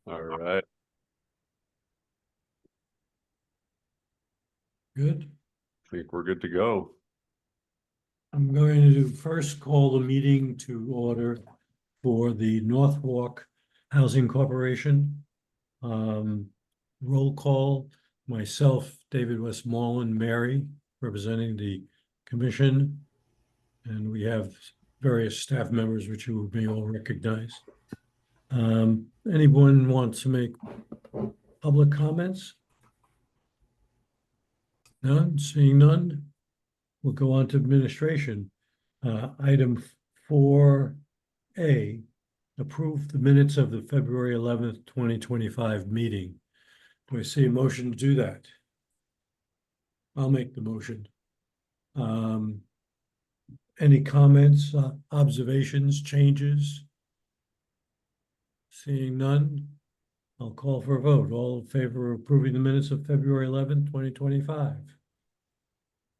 All right. Good. I think we're good to go. I'm going to first call the meeting to order for the Norwalk Housing Corporation. Roll call, myself, David Westmoreland, Mary, representing the commission. And we have various staff members, which you may all recognize. Anyone want to make public comments? None, seeing none. We'll go on to administration. Item 4A, approve the minutes of the February 11th, 2025 meeting. Do I see a motion to do that? I'll make the motion. Any comments, observations, changes? Seeing none, I'll call for a vote. All in favor of approving the minutes of February 11th, 2025?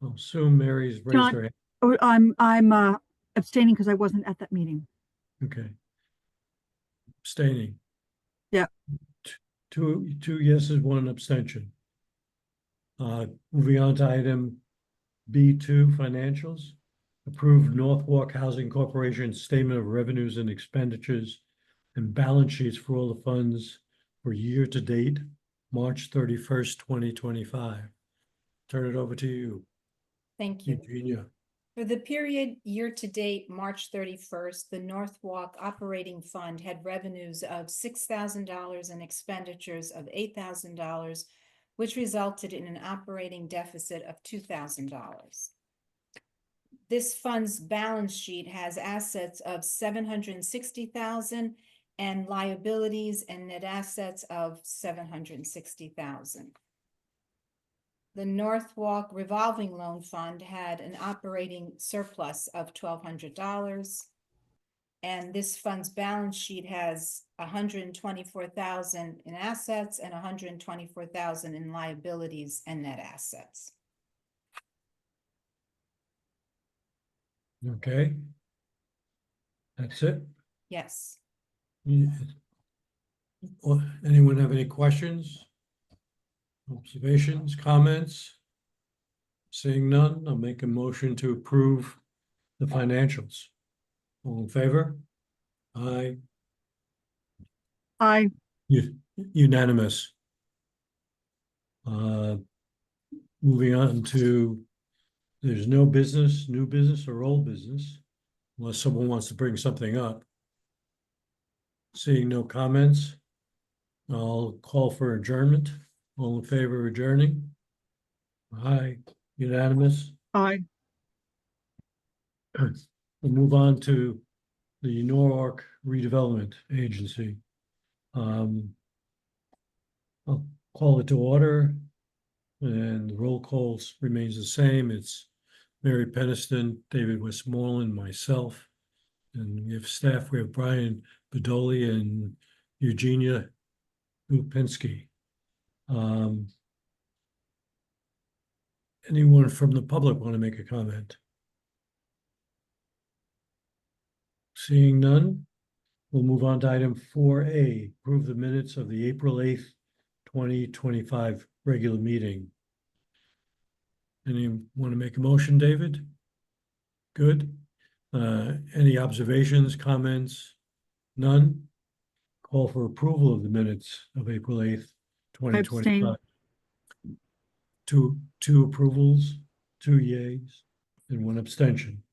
I'll assume Mary's raised her hand. Oh, I'm abstaining because I wasn't at that meeting. Okay. Abstaining. Yeah. Two yeses, one abstention. Moving on to item B2, financials. Approved Norwalk Housing Corporation Statement of Revenues and Expenditures and balance sheets for all the funds for year to date, March 31st, 2025. Turn it over to you. Thank you. Eugenia. For the period year-to-date, March 31st, the Norwalk Operating Fund had revenues of $6,000 and expenditures of $8,000, which resulted in an operating deficit of $2,000. This fund's balance sheet has assets of $760,000 and liabilities and net assets of $760,000. The Norwalk Revolving Loan Fund had an operating surplus of $1,200. And this fund's balance sheet has $124,000 in assets and $124,000 in liabilities and net assets. Okay. That's it. Yes. Anyone have any questions? Observations, comments? Seeing none, I'll make a motion to approve the financials. All in favor? Aye. I Unanimous. Moving on to, there's no business, new business or old business, unless someone wants to bring something up. Seeing no comments, I'll call for adjournment. All in favor of adjourning? Aye, unanimous. I We'll move on to the Norwalk Redevelopment Agency. I'll call it to order, and the roll call remains the same. It's Mary Peniston, David Westmoreland, myself, and we have staff. We have Brian Bedoli and Eugenia Lupinski. Anyone from the public want to make a comment? Seeing none, we'll move on to item 4A, approve the minutes of the April 8th, 2025 regular meeting. Anyone want to make a motion, David? Good. Any observations, comments? None? Call for approval of the minutes of April 8th, 2025. Two approvals, 2 yeas, and 1 abstention.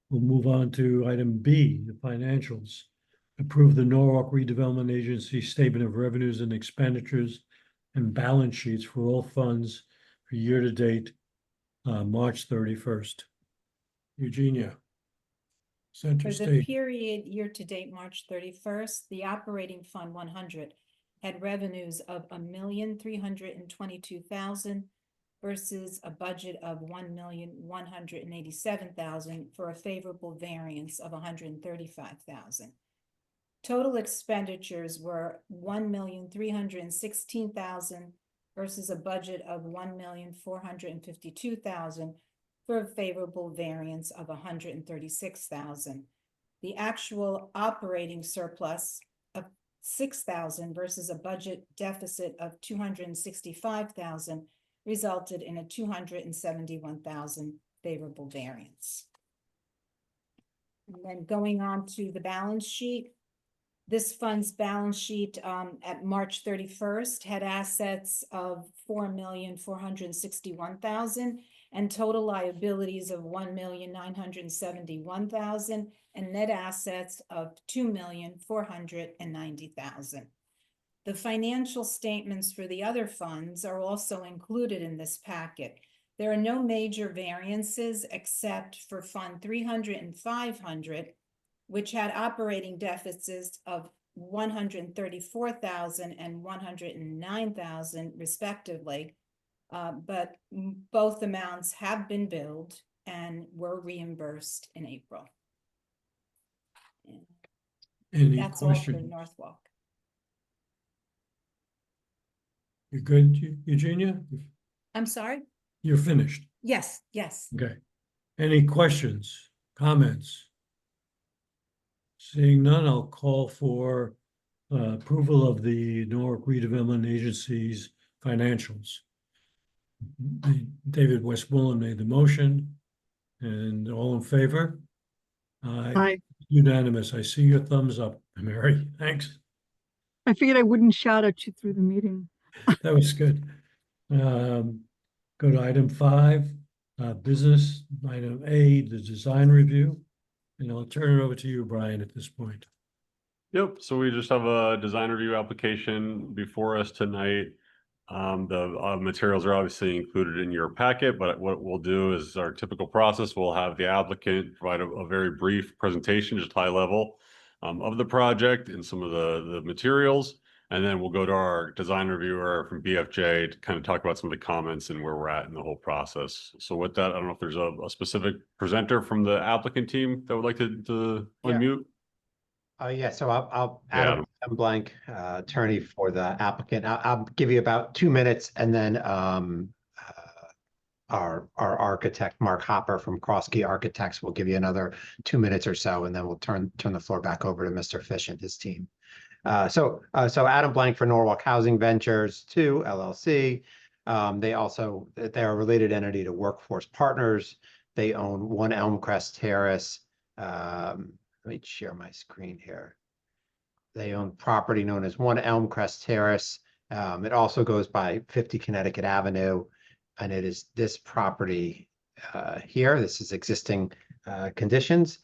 We'll move on to item B, the financials. Approve the Norwalk Redevelopment Agency Statement of Revenues and Expenditures and balance sheets for all funds for year to date, March 31st. Eugenia. Center For the State. period year-to-date, March 31st, the Operating Fund 100 had revenues of $1,322,000 versus a budget of $1,187,000 for a favorable variance of $135,000. Total expenditures were $1,316,000 versus a budget of $1,452,000 for a favorable variance of $136,000. The actual operating surplus of $6,000 versus a budget deficit of $265,000 resulted in a $271,000 favorable variance. And then going on to the balance sheet. This fund's balance sheet at March 31st had assets of $4,461,000 and total liabilities of $1,971,000 and net assets of $2,490,000. The financial statements for the other funds are also included in this packet. There are no major variances except for Fund 300 and 500, which had operating deficits of $134,000 and $109,000 respectively. But both amounts have been billed and were reimbursed in April. Any That's all for questions? Norwalk. You good, Eugenia? I'm sorry? You're finished. Yes, yes. Okay. Any questions, comments? Seeing none, I'll call for approval of the Norwalk Redevelopment Agency's financials. David Westmoreland made the motion, and all in favor? Aye. Unanimous. I see your thumbs up, Mary. Thanks. I figured I wouldn't shout at you through the meeting. That was good. Go to item 5, business, item A, the design review. And I'll turn it over to you, Brian, at this point. Yep, so we just have a design review application before us tonight. The materials are obviously included in your packet, but what we'll do is our typical process. We'll have the applicant provide a very brief presentation, just high level, of the project and some of the materials. And then we'll go to our design reviewer from BFJ to kind of talk about some of the comments and where we're at in the whole process. So with that, I don't know if there's a specific presenter from the applicant team that would like to unmute. Yeah, so I'll Yeah. Adam Blank, attorney for the applicant. I'll give you about 2 minutes, and then our architect, Mark Hopper from Crosskey Architects, will give you another 2 minutes or so, and then we'll turn the floor back over to Mr. Fish and his team. So Adam Blank for Norwalk Housing Ventures 2 LLC. They're a related entity to Workforce Partners. They own 1 Elmcrest Terrace. Let me share my screen here. They own property known as 1 Elmcrest Terrace. It also goes by 50 Connecticut Avenue, and it is this property here. This is existing conditions.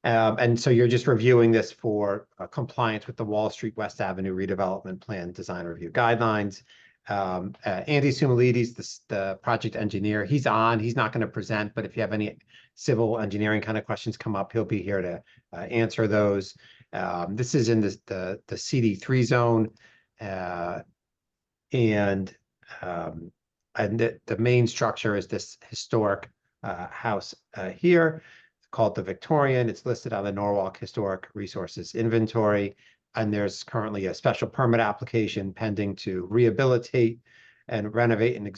And so you're just reviewing this for compliance with the Wall Street West Avenue redevelopment plan design review guidelines. Andy Sumalides, the project engineer, he's on. He's not going to present, but if you have any civil engineering kind of questions come up, he'll be here to answer those. This is in the CD3 zone, and the main structure is this historic house here, called the Victorian. It's listed on the Norwalk Historic Resources Inventory, and there's currently a special permit application pending to rehabilitate and renovate and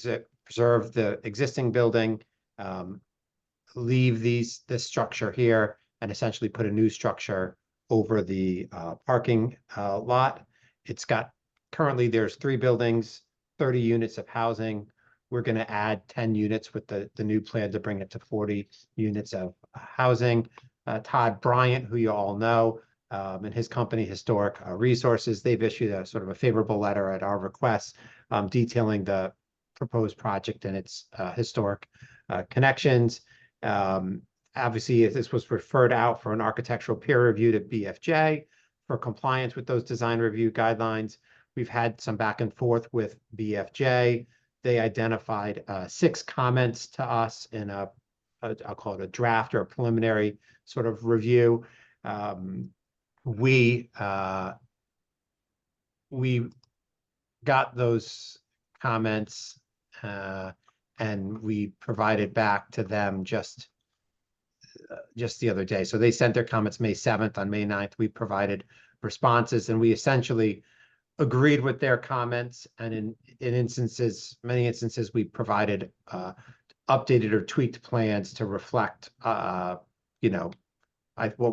preserve the existing building, leave this structure here, and essentially put a new structure over the parking lot. It's got, currently there's 3 buildings, 30 units of housing. We're going to add 10 units with the new plan to bring it to 40 units of housing. Todd Bryant, who you all know, and his company, Historic Resources, they've issued a sort of a favorable letter at our request, detailing the proposed project and its historic connections. Obviously, this was referred out for an architectural peer review to BFJ for compliance with those design review guidelines. We've had some back and forth with BFJ. They identified 6 comments to us in I'll call it a draft or a preliminary sort of review. We got those comments and we provided back to them just the other day. So they sent their comments May 7th. On May 9th, we provided responses, and we essentially agreed with their comments, and in many instances, we provided updated or tweaked plans to reflect, what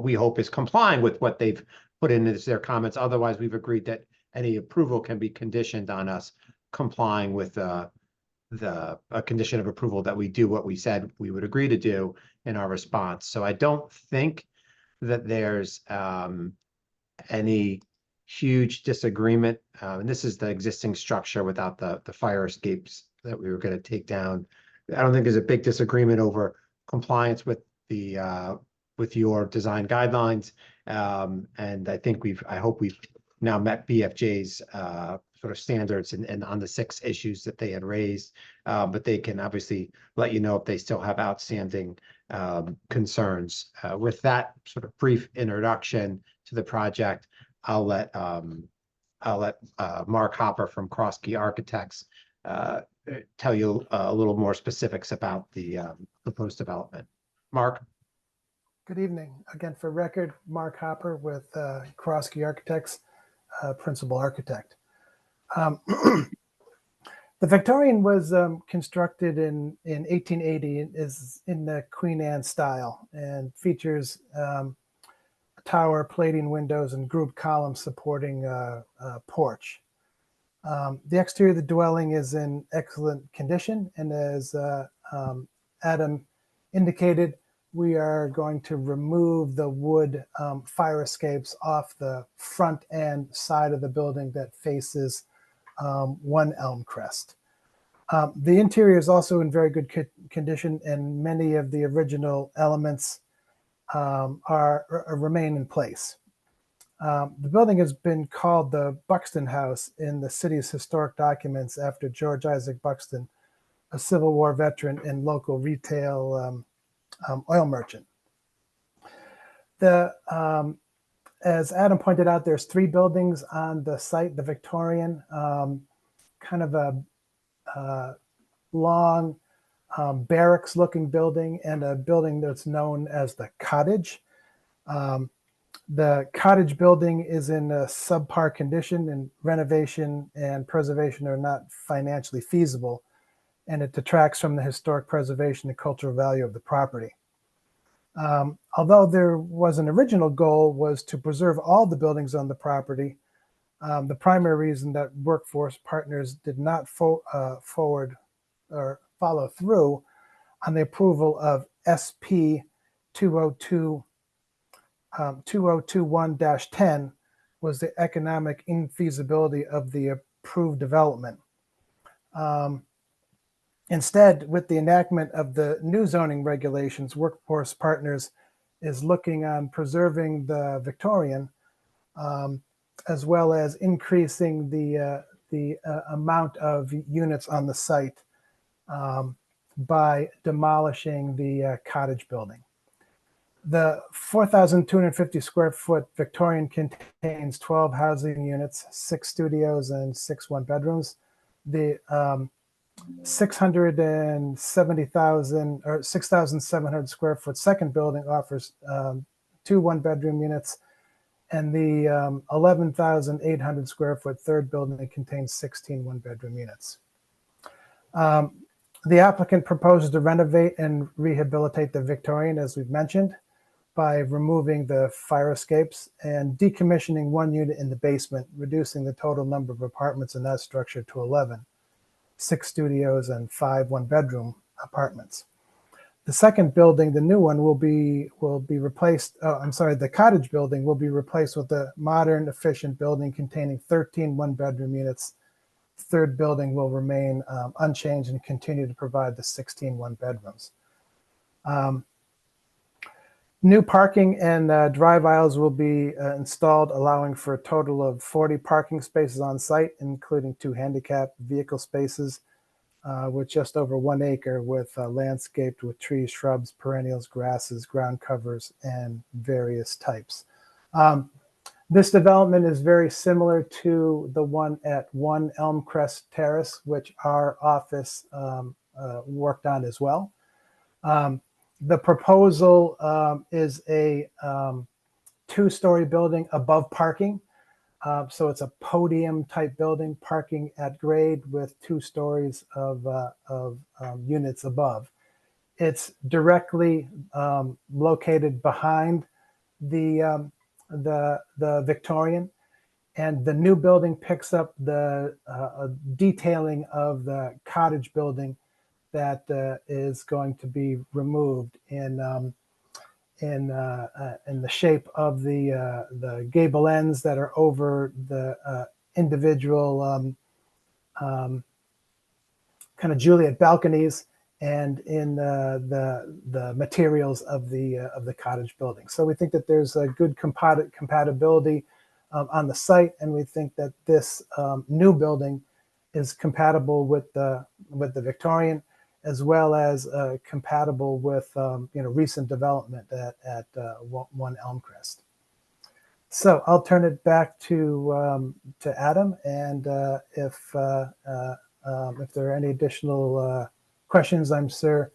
we hope is complying with what they've put in as their comments. Otherwise, we've agreed that any approval can be conditioned on us complying with a condition of approval that we do what we said we would agree to do in our response. So I don't think that there's any huge disagreement. And this is the existing structure without the fire escapes that we were going to take down. I don't think there's a big disagreement over compliance with the with your design guidelines. And I hope we've now met BFJ's sort of standards and on the 6 issues that they had raised. But they can obviously let you know if they still have outstanding concerns. With that sort of brief introduction to the project, I'll let Mark Hopper from Crosskey Architects tell you a little more specifics about the proposed development. Mark? Good evening. Again, for record, Mark Hopper with Crosskey Architects, principal architect. The Victorian was constructed in 1880 and is in the Queen Anne style and features a tower, plating windows, and grooved columns supporting a porch. The exterior of the dwelling is in excellent condition, and as Adam indicated, we are going to remove the wood fire escapes off the front and side of the building that faces One Elm Crest. The interior is also in very good condition, and many of the original elements remain in place. The building has been called the Buxton House in the city's historic documents after George Isaac Buxton, a Civil War veteran and local retail oil merchant. As Adam pointed out, there's 3 buildings on the site: the Victorian, kind of a long barracks-looking building, and a building that's known as the Cottage. The Cottage building is in a subpar condition, and renovation and preservation are not financially feasible, and it detracts from the historic preservation and cultural value of the property. Although there was an original goal was to preserve all the buildings on the property, the primary reason that Workforce Partners did not forward or follow through on the approval of SP 2021-10 was the economic infeasibility of the approved development. Instead, with the enactment of the new zoning regulations, Workforce Partners is looking on preserving the Victorian, as well as increasing the amount of units on the site by demolishing the Cottage building. The 4,250 square foot Victorian contains 12 housing units, 6 studios, and 6 one-bedrooms. The 670,000 or 6,700 square foot second building offers 2 one-bedroom units, and the 11,800 square foot third building contains 16 one-bedroom units. The applicant proposes to renovate and rehabilitate the Victorian, as we've mentioned, by removing the fire escapes and decommissioning 1 unit in the basement, reducing the total number of apartments in that structure to 11, 6 studios and 5 one-bedroom apartments. The second building, the new one, will be replaced. The Cottage building will be replaced with a modern, efficient building containing 13 one-bedroom units. Third building will remain unchanged and continue to provide the 16 one-bedrooms. New parking and drive aisles will be installed, allowing for a total of 40 parking spaces on site, including 2 handicap vehicle spaces with just over 1 acre, with landscaped with trees, shrubs, perennials, grasses, ground covers, and various types. This development is very similar to the one at 1 Elm Crest Terrace, which our office worked on as well. The proposal is a 2-story building above parking. So it's a podium type building, parking at grade with 2 stories of units above. It's directly located behind the the Victorian, and the new building picks up the detailing of the cottage building that is going to be removed in the shape of the gable ends that are over the individual kind of Juliet balconies, and in the materials of the cottage building. So we think that there's a good compatibility on the site, and we think that this new building is compatible with the Victorian, as well as compatible with recent development at 1 Elmcrest. So I'll turn it back to Adam, and if there are any additional questions, I'm sure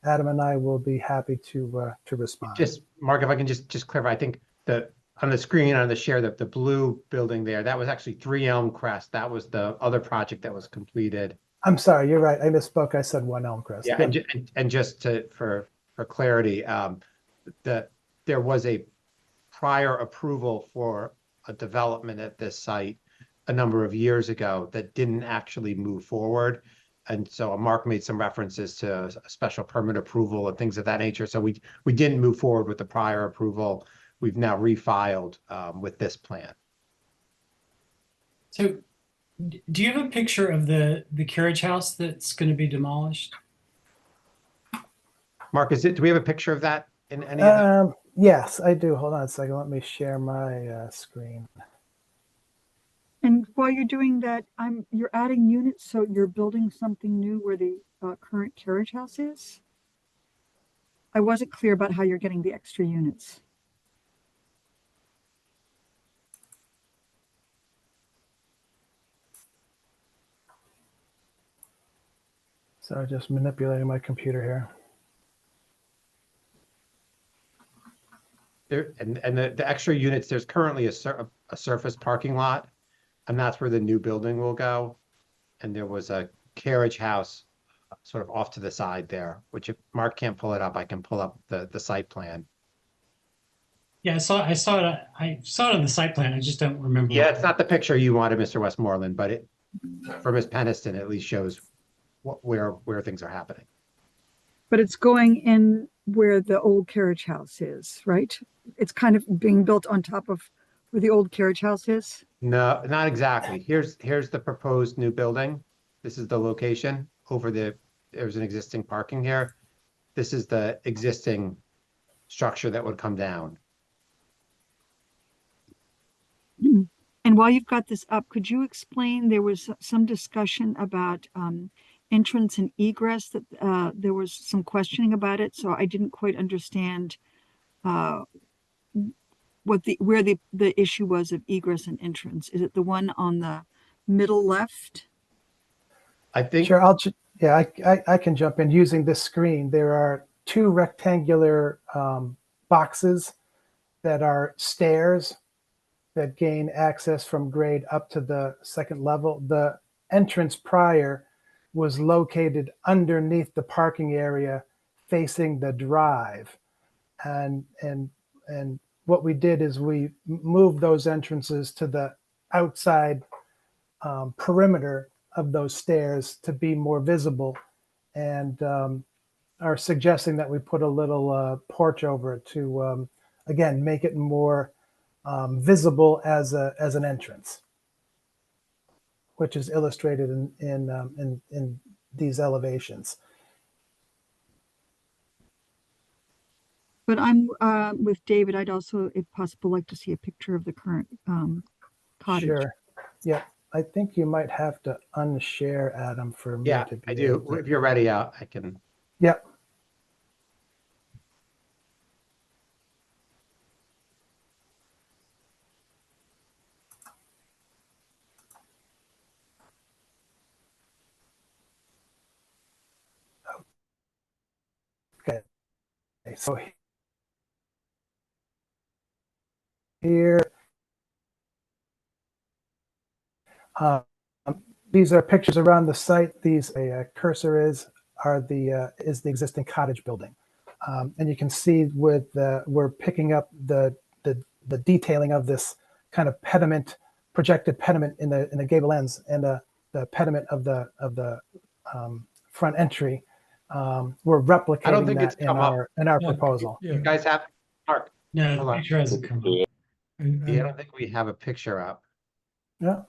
Adam and I will be happy to respond. Just, Mark, if I can just clarify, I think that on the screen, on the share, the blue building there, that was actually 3 Elmcrest. That was the other project that was completed. I'm sorry, you're right. I misspoke. I said 1 Elmcrest. Yeah, and just for clarity, there was a prior approval for a development at this site a number of years ago that didn't actually move forward. And so Mark made some references to a special permit approval and things of that nature. So we didn't move forward with the prior approval. We've now refiled with this plan. So do you have a picture of the carriage house that's going to be demolished? Mark, do we have a picture of that in any of them? Yes, I do. Hold on a second. Let me share my screen. And while you're doing that, you're adding units, so you're building something new where the current carriage house is? I wasn't clear about how you're getting the extra units. So just manipulating my computer here. And the extra units, there's currently a surface parking lot, and that's where the new building will go. And there was a carriage house sort of off to the side there, which if Mark can't pull it up, I can pull up the site plan. Yeah, I saw it on the site plan. I just don't remember. Yeah, it's not the picture you wanted, Mr. Westmoreland, but it, for Ms. Peniston, at least shows where things are happening. But it's going in where the old carriage house is, right? It's kind of being built on top of where the old carriage house is? No, not exactly. Here's the proposed new building. This is the location over there's an existing parking here. This is the existing structure that would come down. And while you've got this up, could you explain, there was some discussion about entrance and egress, that there was some questioning about it, so I didn't quite understand where the issue was of egress and entrance. Is it the one on the middle left? I think sure. I can jump in using this screen. There are 2 rectangular boxes that are stairs that gain access from grade up to the 2nd level. The entrance prior was located underneath the parking area facing the drive. And what we did is we moved those entrances to the outside perimeter of those stairs to be more visible, and are suggesting that we put a little porch over it to, again, make it more visible as an entrance, which is illustrated in these elevations. But I'm with David. I'd also, if possible, like to see a picture of the current cottage. Sure. Yeah, I think you might have to unshare, Adam, for me to be I do. If you're ready, I can. Yep. Okay. So here, these are pictures around the site. These a cursor is the existing cottage building, and you can see with we're picking up the the detailing of this kind of pediment, projected pediment in the gable ends, and the pediment of the front entry. We're replicating think it's that in come up. our Yeah, proposal. Yeah. You guys have, Mark, No, Hold the on. picture hasn't come up. yeah, I don't think we have a picture up. Yeah.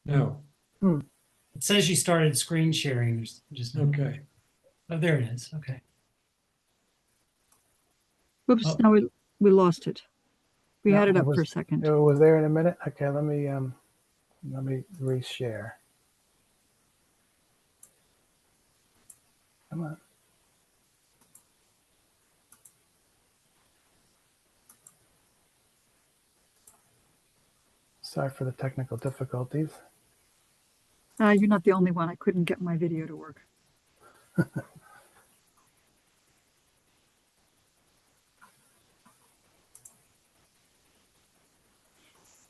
No, It says you started screen sharing. There's just okay. Oh, there it is. Okay. Whoops, Oh. now we lost it. We No, had it it up for a was- second. It was there in a minute. Okay, let me reshare. Come on. Sorry for the technical difficulties. You're not the only one. I couldn't get my video to work.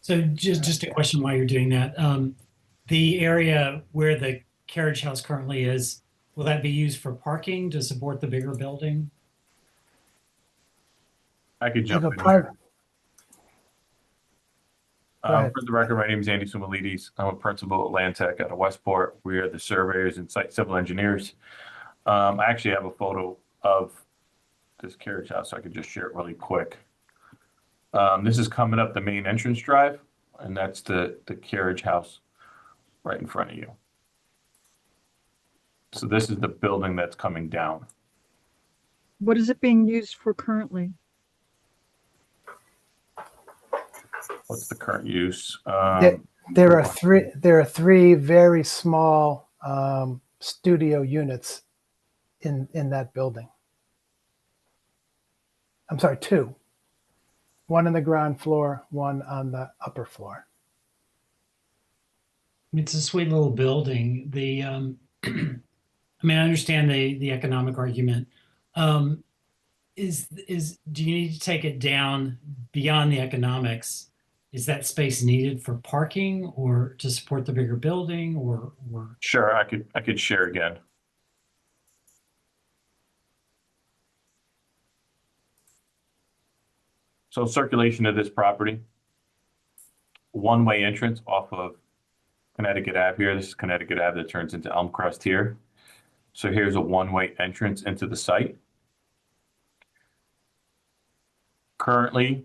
So just a question while you're doing that. The area where the carriage house currently is, will that be used for parking to support the bigger building? I could jump It'll in. part- Go ahead. For the record, my name is Andy Sumalides. I'm a principal at Land Tech out of Westport. We are the surveyors and site civil engineers. I actually have a photo of this carriage house, so I could just share it really quick. This is coming up the main entrance drive, and that's the carriage house right in front of you. So this is the building that's coming down. What is it being used for currently? What's the current use? There are three very small studio units in that building. I'm sorry, two. One on the ground floor, one on the upper floor. It's a sweet little building. The I mean, I understand the economic argument. Do you need to take it down beyond the economics? Is that space needed for parking or to support the bigger building or Sure, I could share again. So circulation of this property, one-way entrance off of Connecticut Ave here. This is Connecticut Ave that turns into Elmcrest here. So here's a one-way entrance into the site. Currently,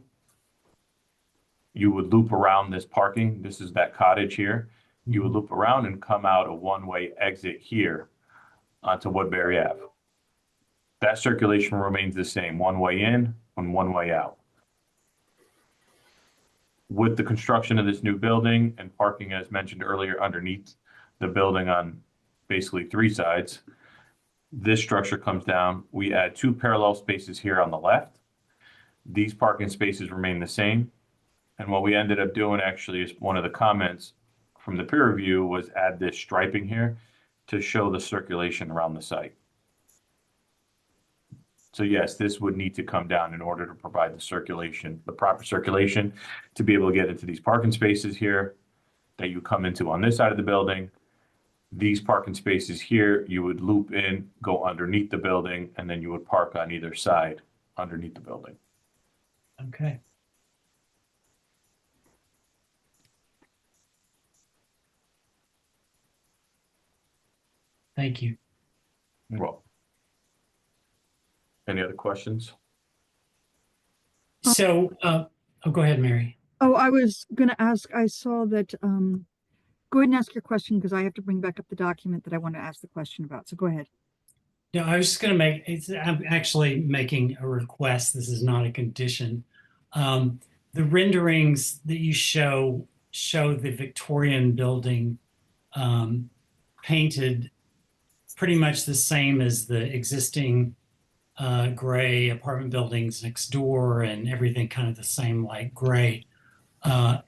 you would loop around this parking. This is that cottage here. You would loop around and come out a one-way exit here onto Woodbury Ave. That circulation remains the same, one way in and one way out. With the construction of this new building and parking, as mentioned earlier, underneath the building on basically three sides, this structure comes down. We add two parallel spaces here on the left. These parking spaces remain the same. And what we ended up doing actually is one of the comments from the peer review was add this striping here to show the circulation around the site. So yes, this would need to come down in order to provide the circulation, the proper circulation to be able to get into these parking spaces here that you come into on this side of the building. These parking spaces here, you would loop in, go underneath the building, and then you would park on either side underneath the building. okay. Thank you. Well, any other questions? So, oh, go ahead, Mary. Oh, I was going to ask, I saw that, go ahead and ask your question because I have to bring back up the document that I want to ask the question about. So go ahead. No, I was just going to I'm actually making a request. This is not a condition. The renderings that you show the Victorian building painted pretty much the same as the existing gray apartment buildings next door and everything kind of the same light gray. And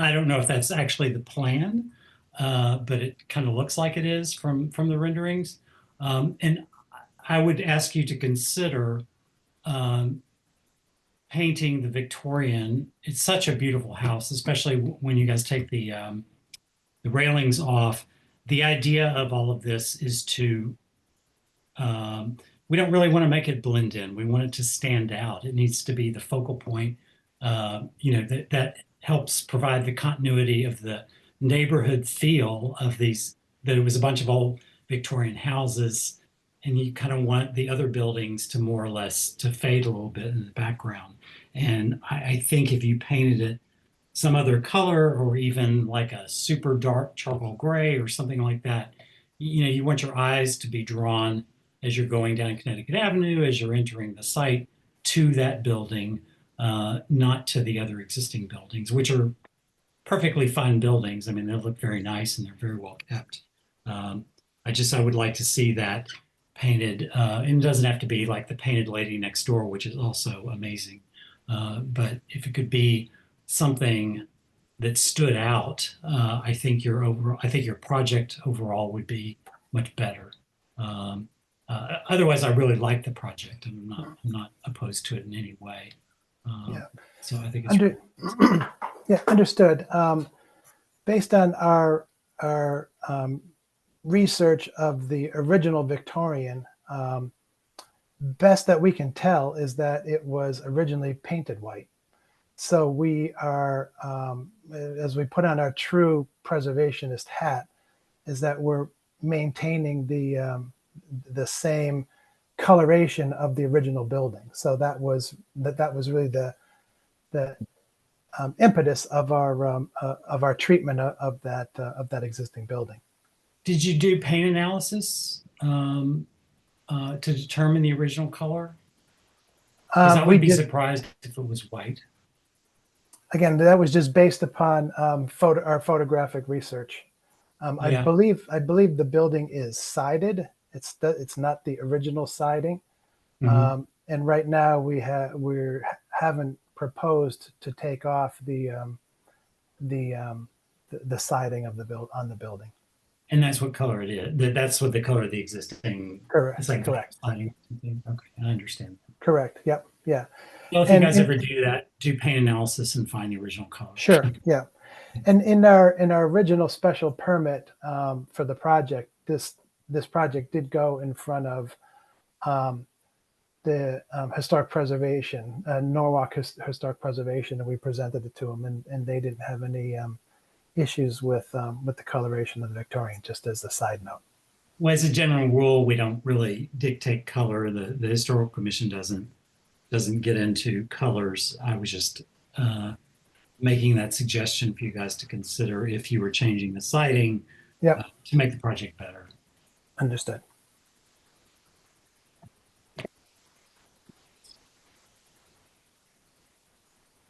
I don't know if that's actually the plan, but it kind of looks like it is from the renderings. And I would ask you to consider painting the Victorian. It's such a beautiful house, especially when you guys take the railings off. The idea of all of this is to we don't really want to make it blend in. We want it to stand out. It needs to be the focal point, that helps provide the continuity of the neighborhood feel of these, that it was a bunch of old Victorian houses, and you kind of want the other buildings to more or less to fade a little bit in the background. And I think if you painted it some other color, or even like a super dark charcoal gray or something like that, you want your eyes to be drawn as you're going down Connecticut Avenue, as you're entering the site, to that building, not to the other existing buildings, which are perfectly fine buildings. I mean, they look very nice and they're very well kept. I would like to see that painted, and it doesn't have to be like the painted lady next door, which is also amazing. But if it could be something that stood out, I think your project overall would be much better. Otherwise, I really like the project, and I'm not opposed to it in any way. Yeah. So I think it's Yeah, understood. Based on our research of the original Victorian, best that we can tell is that it was originally painted white. So we are, as we put on our true preservationist hat, is that we're maintaining the same coloration of the original building. So that was really the impetus of our treatment of that existing building. Did you do paint analysis to determine the original color? Because I We would be did, surprised if it was white. again, that was just based upon our photographic research. I Yeah. believe the building is sided. It's not the original siding. Mhm. And right now we haven't proposed to take off the siding of on the building. And that's what color it is. That's what the color of the existing. Correct. It's like Correct. siding. Okay, I understand. Correct. Yep. Yeah. Well, if you And- guys and- ever do that, do paint analysis and find the original color. Sure. Yeah. And in our original special permit for the project, this project did go in front of the historic preservation, Norwalk Historic Preservation, and we presented it to them, and they didn't have any issues with the coloration of the Victorian. Just as a side note. Well, as a general rule, we don't really dictate color. The historical commission doesn't get into colors. I was just making that suggestion for you guys to consider if you were changing the siding Yep. to make the project better. Understood.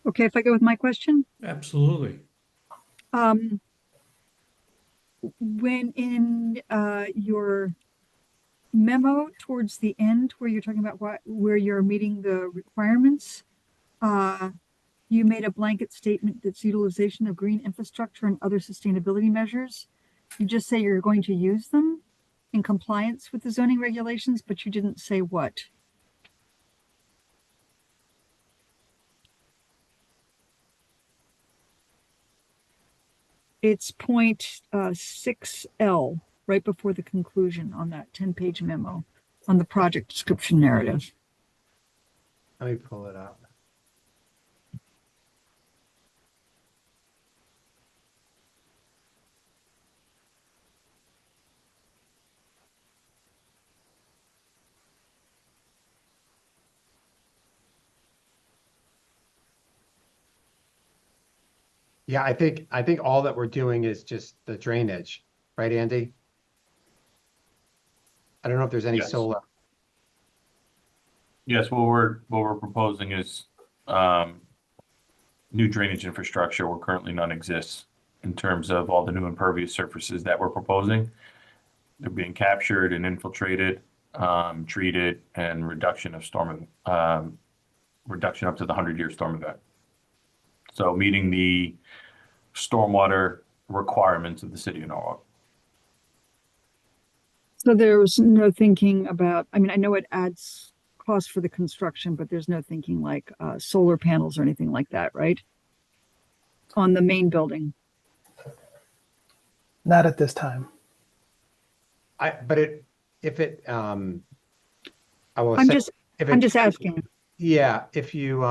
Okay, if I go with my question? Absolutely. When in your memo towards the end, where you're talking about where you're meeting the requirements, you made a blanket statement that's utilization of green infrastructure and other sustainability measures. You just say you're going to use them in compliance with the zoning regulations, but you didn't say what. It's point 6L, right before the conclusion on that 10-page memo on the project description narrative. Let me pull it up. Yeah, I think all that we're doing is just the drainage, right, Andy? I don't know if there's any Yes. solar. Yes, what we're proposing is new drainage infrastructure where currently none exists in terms of all the new impervious surfaces that we're proposing. They're being captured and infiltrated, treated, and reduction up to the 100-year storm event. So meeting the stormwater requirements of the city of Norwalk. So there was no thinking about, I mean, I know it adds cost for the construction, but there's no thinking like solar panels or anything like that, right? On the main building. Not at this time. I I will I'm say, just, if I'm it- just asking. Yeah, if you,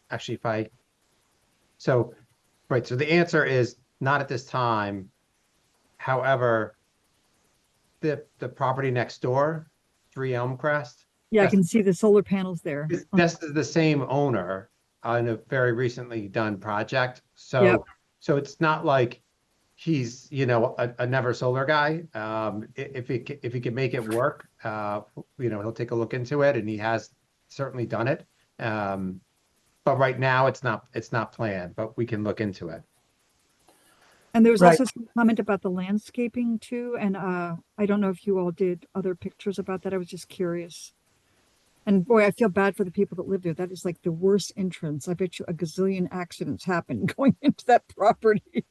actually, if I, so, right, so the answer is not at this time. However, the property next door, 3 Elm Crest, Yeah, I that's, can see the solar panels there. this is the same owner on a very recently done project. Yep. So it's not like he's, a never solar guy. If he can make it work, he'll take a look into it, and he has certainly done it. But right now it's not planned, but we can look into it. And there was Right. also some comment about the landscaping too, and I don't know if you all did other pictures about that. I was just curious. And boy, I feel bad for the people that live there. That is like the worst entrance. I bet you a gazillion accidents happen going into that property.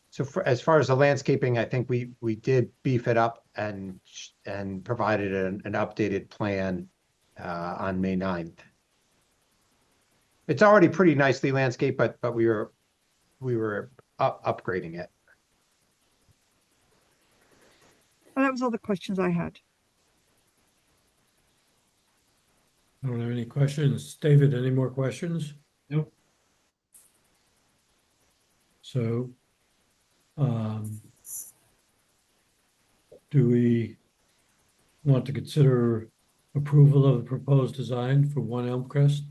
So as far as the landscaping, I think we did beef it up and provided an updated plan on May 9th. It's already pretty nicely landscaped, but we were upgrading it. Well, that was all the questions I had. I don't have any questions. David, any more questions? Nope. So, do we want to consider approval of the proposed design for 1 Elm Crest?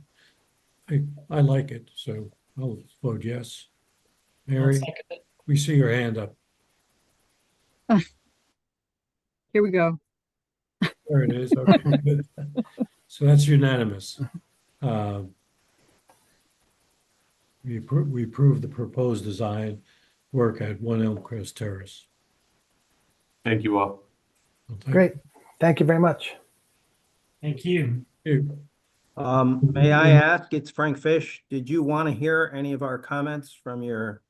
I like it, so I'll vote yes. I'll Mary, second it. we see your hand up. Here we go. There it is. Okay, good. So that's unanimous. We approve the proposed design work at 1 Elm Crest Terrace. Thank you all. Well, thank Great. Thank you very much. Thank you. you. May I ask, it's Frank Fish, did you want to hear any of our comments from your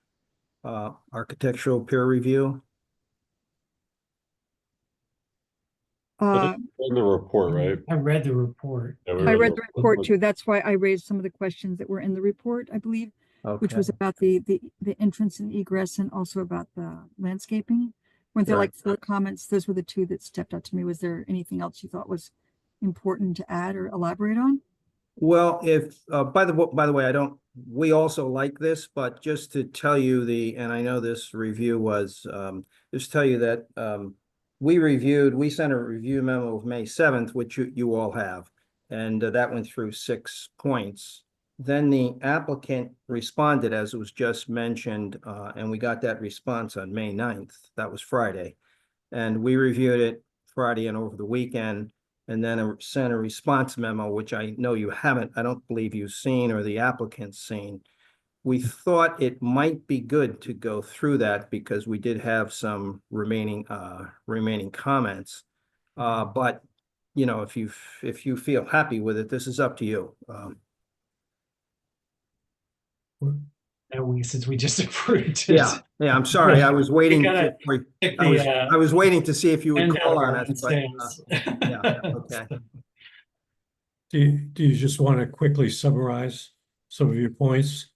architectural peer review? In the report, right? I read the report. Yeah, we I read the report report. too. That's why I raised some of the questions that were in the report, I believe, which was Okay. about the entrance and egress and also about the landscaping. Weren't there Sure. like 4 comments? Those were the 2 that stepped out to me. Was there anything else you thought was important to add or elaborate on? Well, if, by the way, we also like this, but just to tell you and I know this review was, just tell you that, we sent a review memo of May 7th, which you all have, and that went through 6 points. Then the applicant responded, as was just mentioned, and we got that response on May 9th. That was Friday. And we reviewed it Friday and over the weekend, and then sent a response memo, which I know you haven't, I don't believe you've seen or the applicant's seen. We thought it might be good to go through that because we did have some remaining comments. But if you feel happy with it, this is up to you. Since we just approved it. Yeah, I'm sorry. I was waiting. gotta pick the, I was waiting to see if you would end call out on our us, but sales. yeah, okay. Do you just want to quickly summarize some of your points?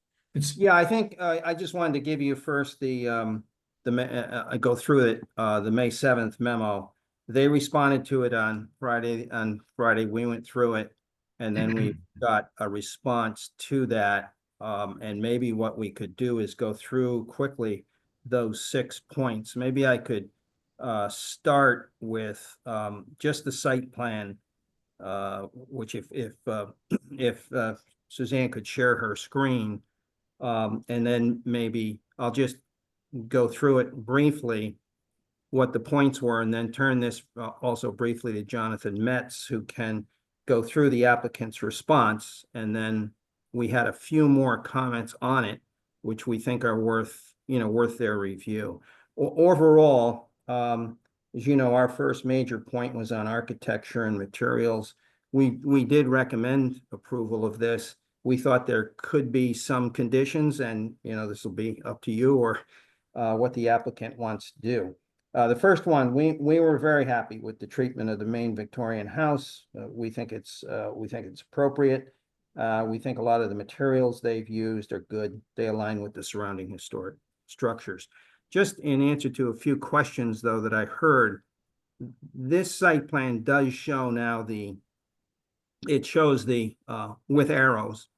Yeah, I think I just wanted to give you first I go through it, the May 7th memo. They responded to it on Friday. On Friday, we went through it, and then we got a response to that. And maybe what we could do is go through quickly those 6 points. Maybe I could start with just the site plan, which if Suzanne could share her screen, and then maybe I'll just go through it briefly, what the points were, and then turn this also briefly to Jonathan Metz, who can go through the applicant's response, and then we had a few more comments on it, which we think are worth their review. Overall, as you know, our first major point was on architecture and materials. We did recommend approval of this. We thought there could be some conditions, and this will be up to you or what the applicant wants to do. The first one, we were very happy with the treatment of the main Victorian house. We think it's appropriate. We think a lot of the materials they've used are good. They align with the surrounding historic structures. just in answer to a few questions though that I heard, this site plan does show now it shows with arrows,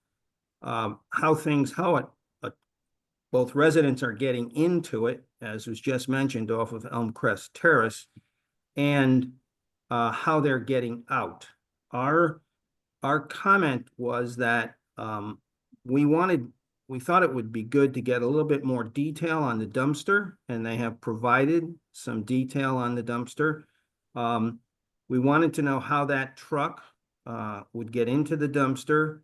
both residents are getting into it, as was just mentioned off of Elm Crest Terrace, and how they're getting out. Our comment was that we thought it would be good to get a little bit more detail on the dumpster, and they have provided some detail on the dumpster. We wanted to know how that truck would get into the dumpster,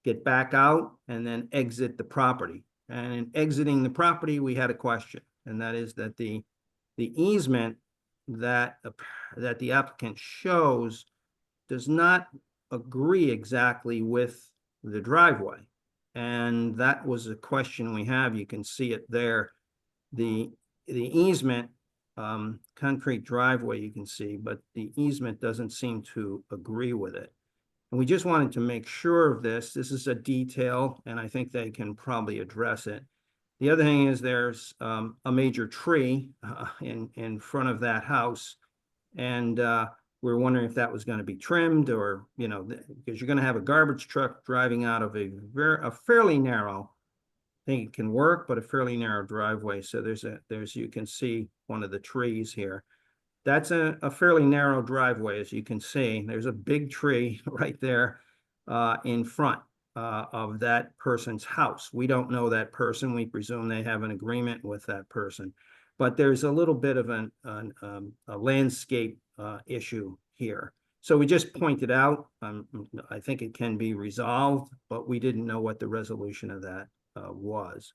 get back out, and then exit the property. And in exiting the property, we had a question, and that is that the easement that the applicant shows does not agree exactly with the driveway. And that was a question we have. You can see it there. The easement, concrete driveway you can see, but the easement doesn't seem to agree with it. And we just wanted to make sure of this. This is a detail, and I think they can probably address it. The other thing is there's a major tree in front of that house, and we're wondering if that was going to be trimmed, or, you know, because you're going to have a garbage truck driving out of a fairly narrow, I think it can work, but a fairly narrow driveway. So there's you can see one of the trees here. That's a fairly narrow driveway, as you can see. There's a big tree right there in front of that person's house. We don't know that person. We presume they have an agreement with that person. But there's a little bit of a landscape issue here. So we just pointed out, I think it can be resolved, but we didn't know what the resolution of that was.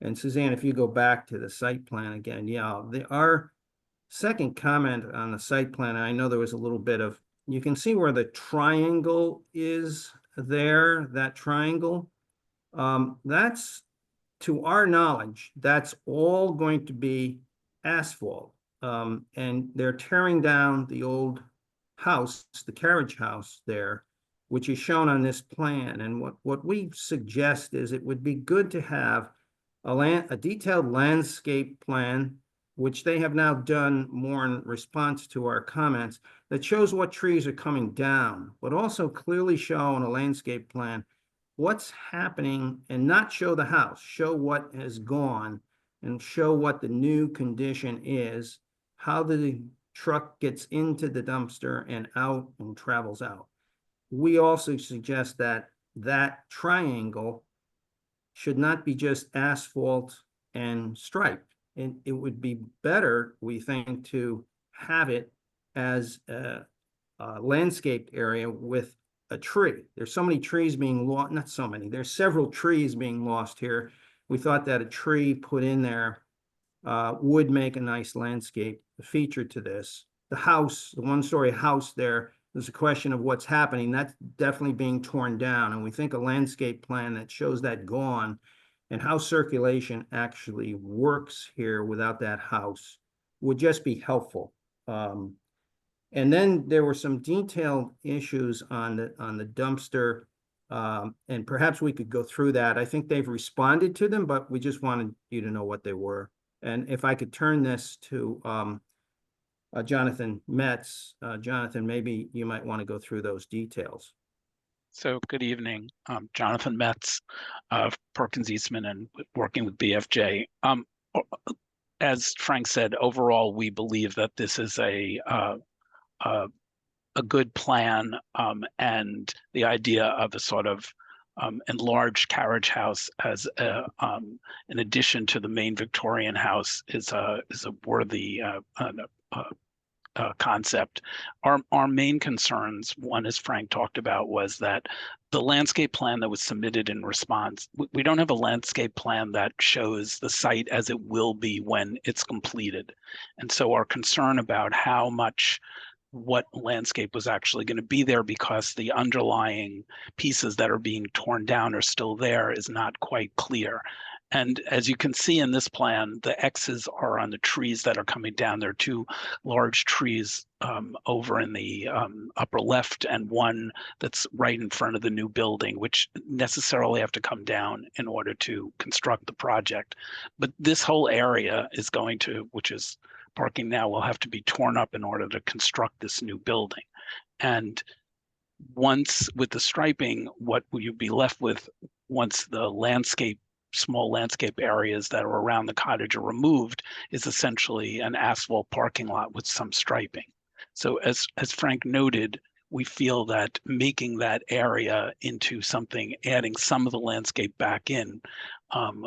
And Suzanne, if you go back to the site plan again, yeah, our second comment on the site plan, I know there was a little bit of, you can see where the triangle is there, that triangle. That's, to our knowledge, that's all going to be asphalt. And they're tearing down the old house, the carriage house there, which is shown on this plan. And what we suggest is it would be good to have a detailed landscape plan, which they have now done more in response to our comments, that shows what trees are coming down, but also clearly show on a landscape plan what's happening, and not show the house, show what has gone, and show what the new condition is, how the truck gets into the dumpster and out and travels out. We also suggest that that triangle should not be just asphalt and striped. And it would be better, we think, to have it as a landscaped area with a tree. There's so many trees being lost, not so many, there's several trees being lost here. We thought that a tree put in there would make a nice landscape feature to this. The house, the one-story house there's a question of what's happening. That's definitely being torn down. And we think a landscape plan that shows that gone and how circulation actually works here without that house would just be helpful. And then there were some detailed issues on the dumpster, and perhaps we could go through that. I think they've responded to them, but we just wanted you to know what they were. And if I could turn this to Jonathan Metz. Jonathan, maybe you might want to go through those details. So good evening, Jonathan Metz of Perkins Eastman and working with BFJ. As Frank said, overall, we believe that this is a good plan, and the idea of a sort of enlarged carriage house as in addition to the main Victorian house is a worthy concept. Our main concerns, one, as Frank talked about, was that the landscape plan that was submitted in response, we don't have a landscape plan that shows the site as it will be when it's completed. And so our concern about how much what landscape was actually going to be there, because the underlying pieces that are being torn down are still there, is not quite clear. And as you can see in this plan, the X's are on the trees that are coming down. There are two large trees over in the upper left and one that's right in front of the new building, which necessarily have to come down in order to construct the project. But this whole area is going to, which is parking now, will have to be torn up in order to construct this new building. And once with the striping, what will you be left with once the small landscape areas that are around the cottage are removed is essentially an asphalt parking lot with some striping. So as Frank noted, we feel that making that area into something, adding some of the landscape back in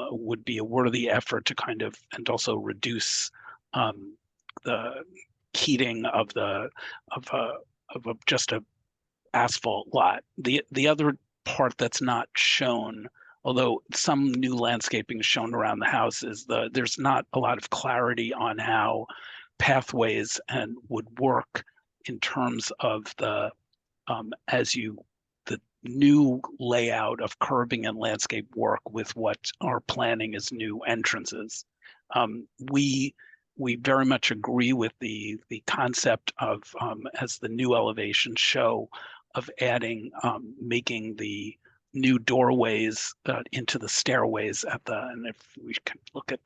would be a worthy effort to kind of, and also reduce the heating of just a asphalt lot. The other part that's not shown, although some new landscaping is shown around the house, is there's not a lot of clarity on how pathways would work in terms of the new layout of curbing and landscape work with what our planning as new entrances. We very much agree with the concept of, as the new elevations show, of adding, making the new doorways into the stairways and if we can look at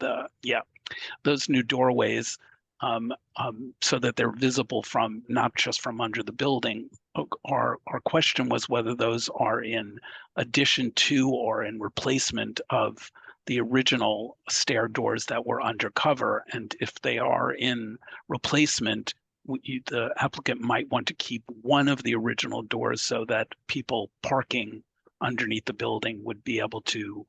those new doorways so that they're visible from, not just from under the building. Our question was whether those are in addition to or in replacement of the original stair doors that were undercover. And if they are in replacement, the applicant might want to keep one of the original doors so that people parking underneath the building would be able to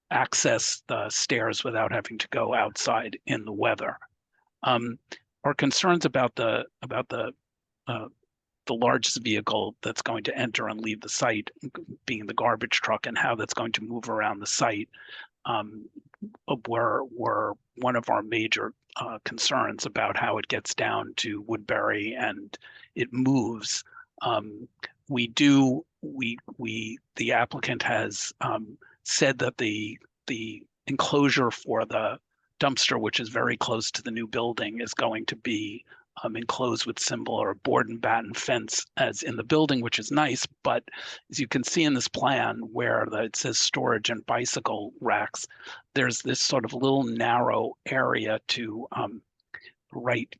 access the stairs without having to go outside in the weather. Our concerns about the largest vehicle that's going to enter and leave the site, being the garbage truck, and how that's going to move around the site, were one of our major concerns about how it gets down to Woodbury and it moves. The applicant has said that the enclosure for the dumpster, which is very close to the new building, is going to be enclosed with similar board and batten fence as in the building, which is nice. But as you can see in this plan where it says storage and bicycle racks, there's this sort of little narrow area to right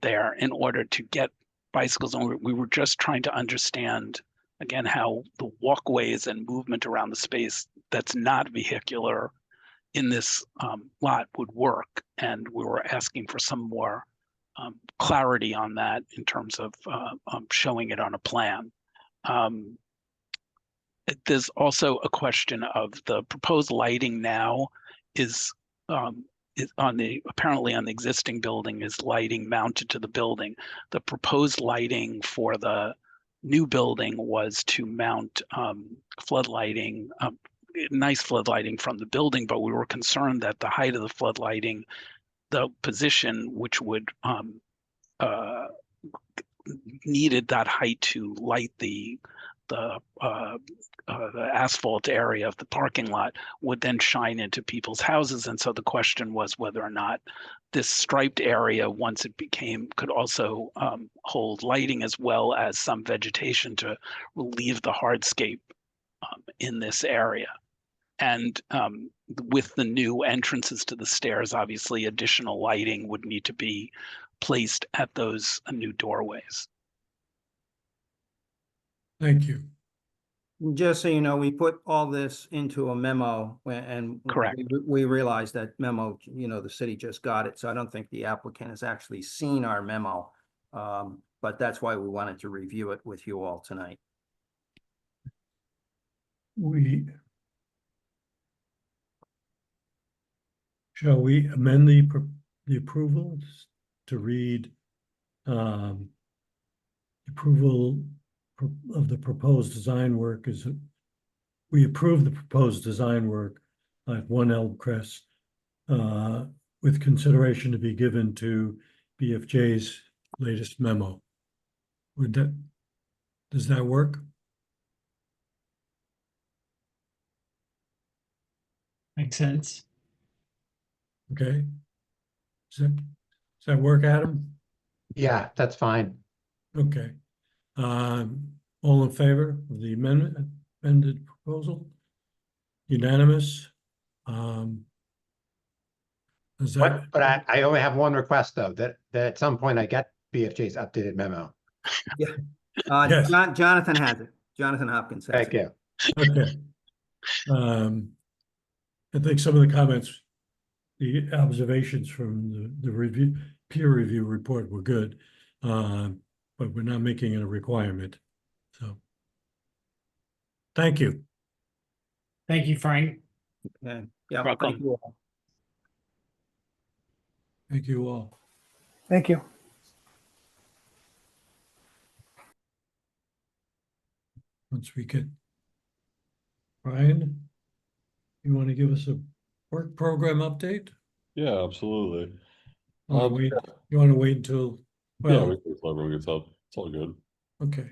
there in order to get bicycles. And we were just trying to understand, again, how the walkways and movement around the space that's not vehicular in this lot would work. And we were asking for some more clarity on that in terms of showing it on a plan. There's also a question of the proposed lighting now is apparently on the existing building is lighting mounted to the building. The proposed lighting for the new building was to mount floodlighting, nice floodlighting from the building, but we were concerned that the height of the floodlighting, the position which would needed that height to light the asphalt area of the parking lot would then shine into people's houses. And so the question was whether or not this striped area, once it could also hold lighting as well as some vegetation to relieve the hardscape in this area. And with the new entrances to the stairs, obviously additional lighting would need to be placed at those new doorways. Thank you. Just so you know, we put all this into a memo and Correct. we realized that memo, the city just got it. So I don't think the applicant has actually seen our memo. But that's why we wanted to review it with you all tonight. Shall we amend the approval to read approval of the proposed design work is we approve the proposed design work at 1 Elm Crest with consideration to be given to BFJ's latest memo. Does that work? Makes sense. Okay? Does that work, Adam? Yeah, that's fine. Okay. All in favor of the amended proposal? Unanimous? Is that, But I only have one request though, that at some point I get BFJ's updated memo. Yes. Jonathan has it. Jonathan Hopkins has Thank it. you. okay. I think some of the comments, the observations from the review, peer review report were good. But we're not making it a requirement. So thank you. Thank you, Frank. Okay. Yeah, Welcome. thank you all. Thank you all. Thank you. Once we get Brian, you want to give us a work program update? Yeah, absolutely. Wait, you want to wait until, Yeah, well, we can let everyone gets up. It's all good. okay.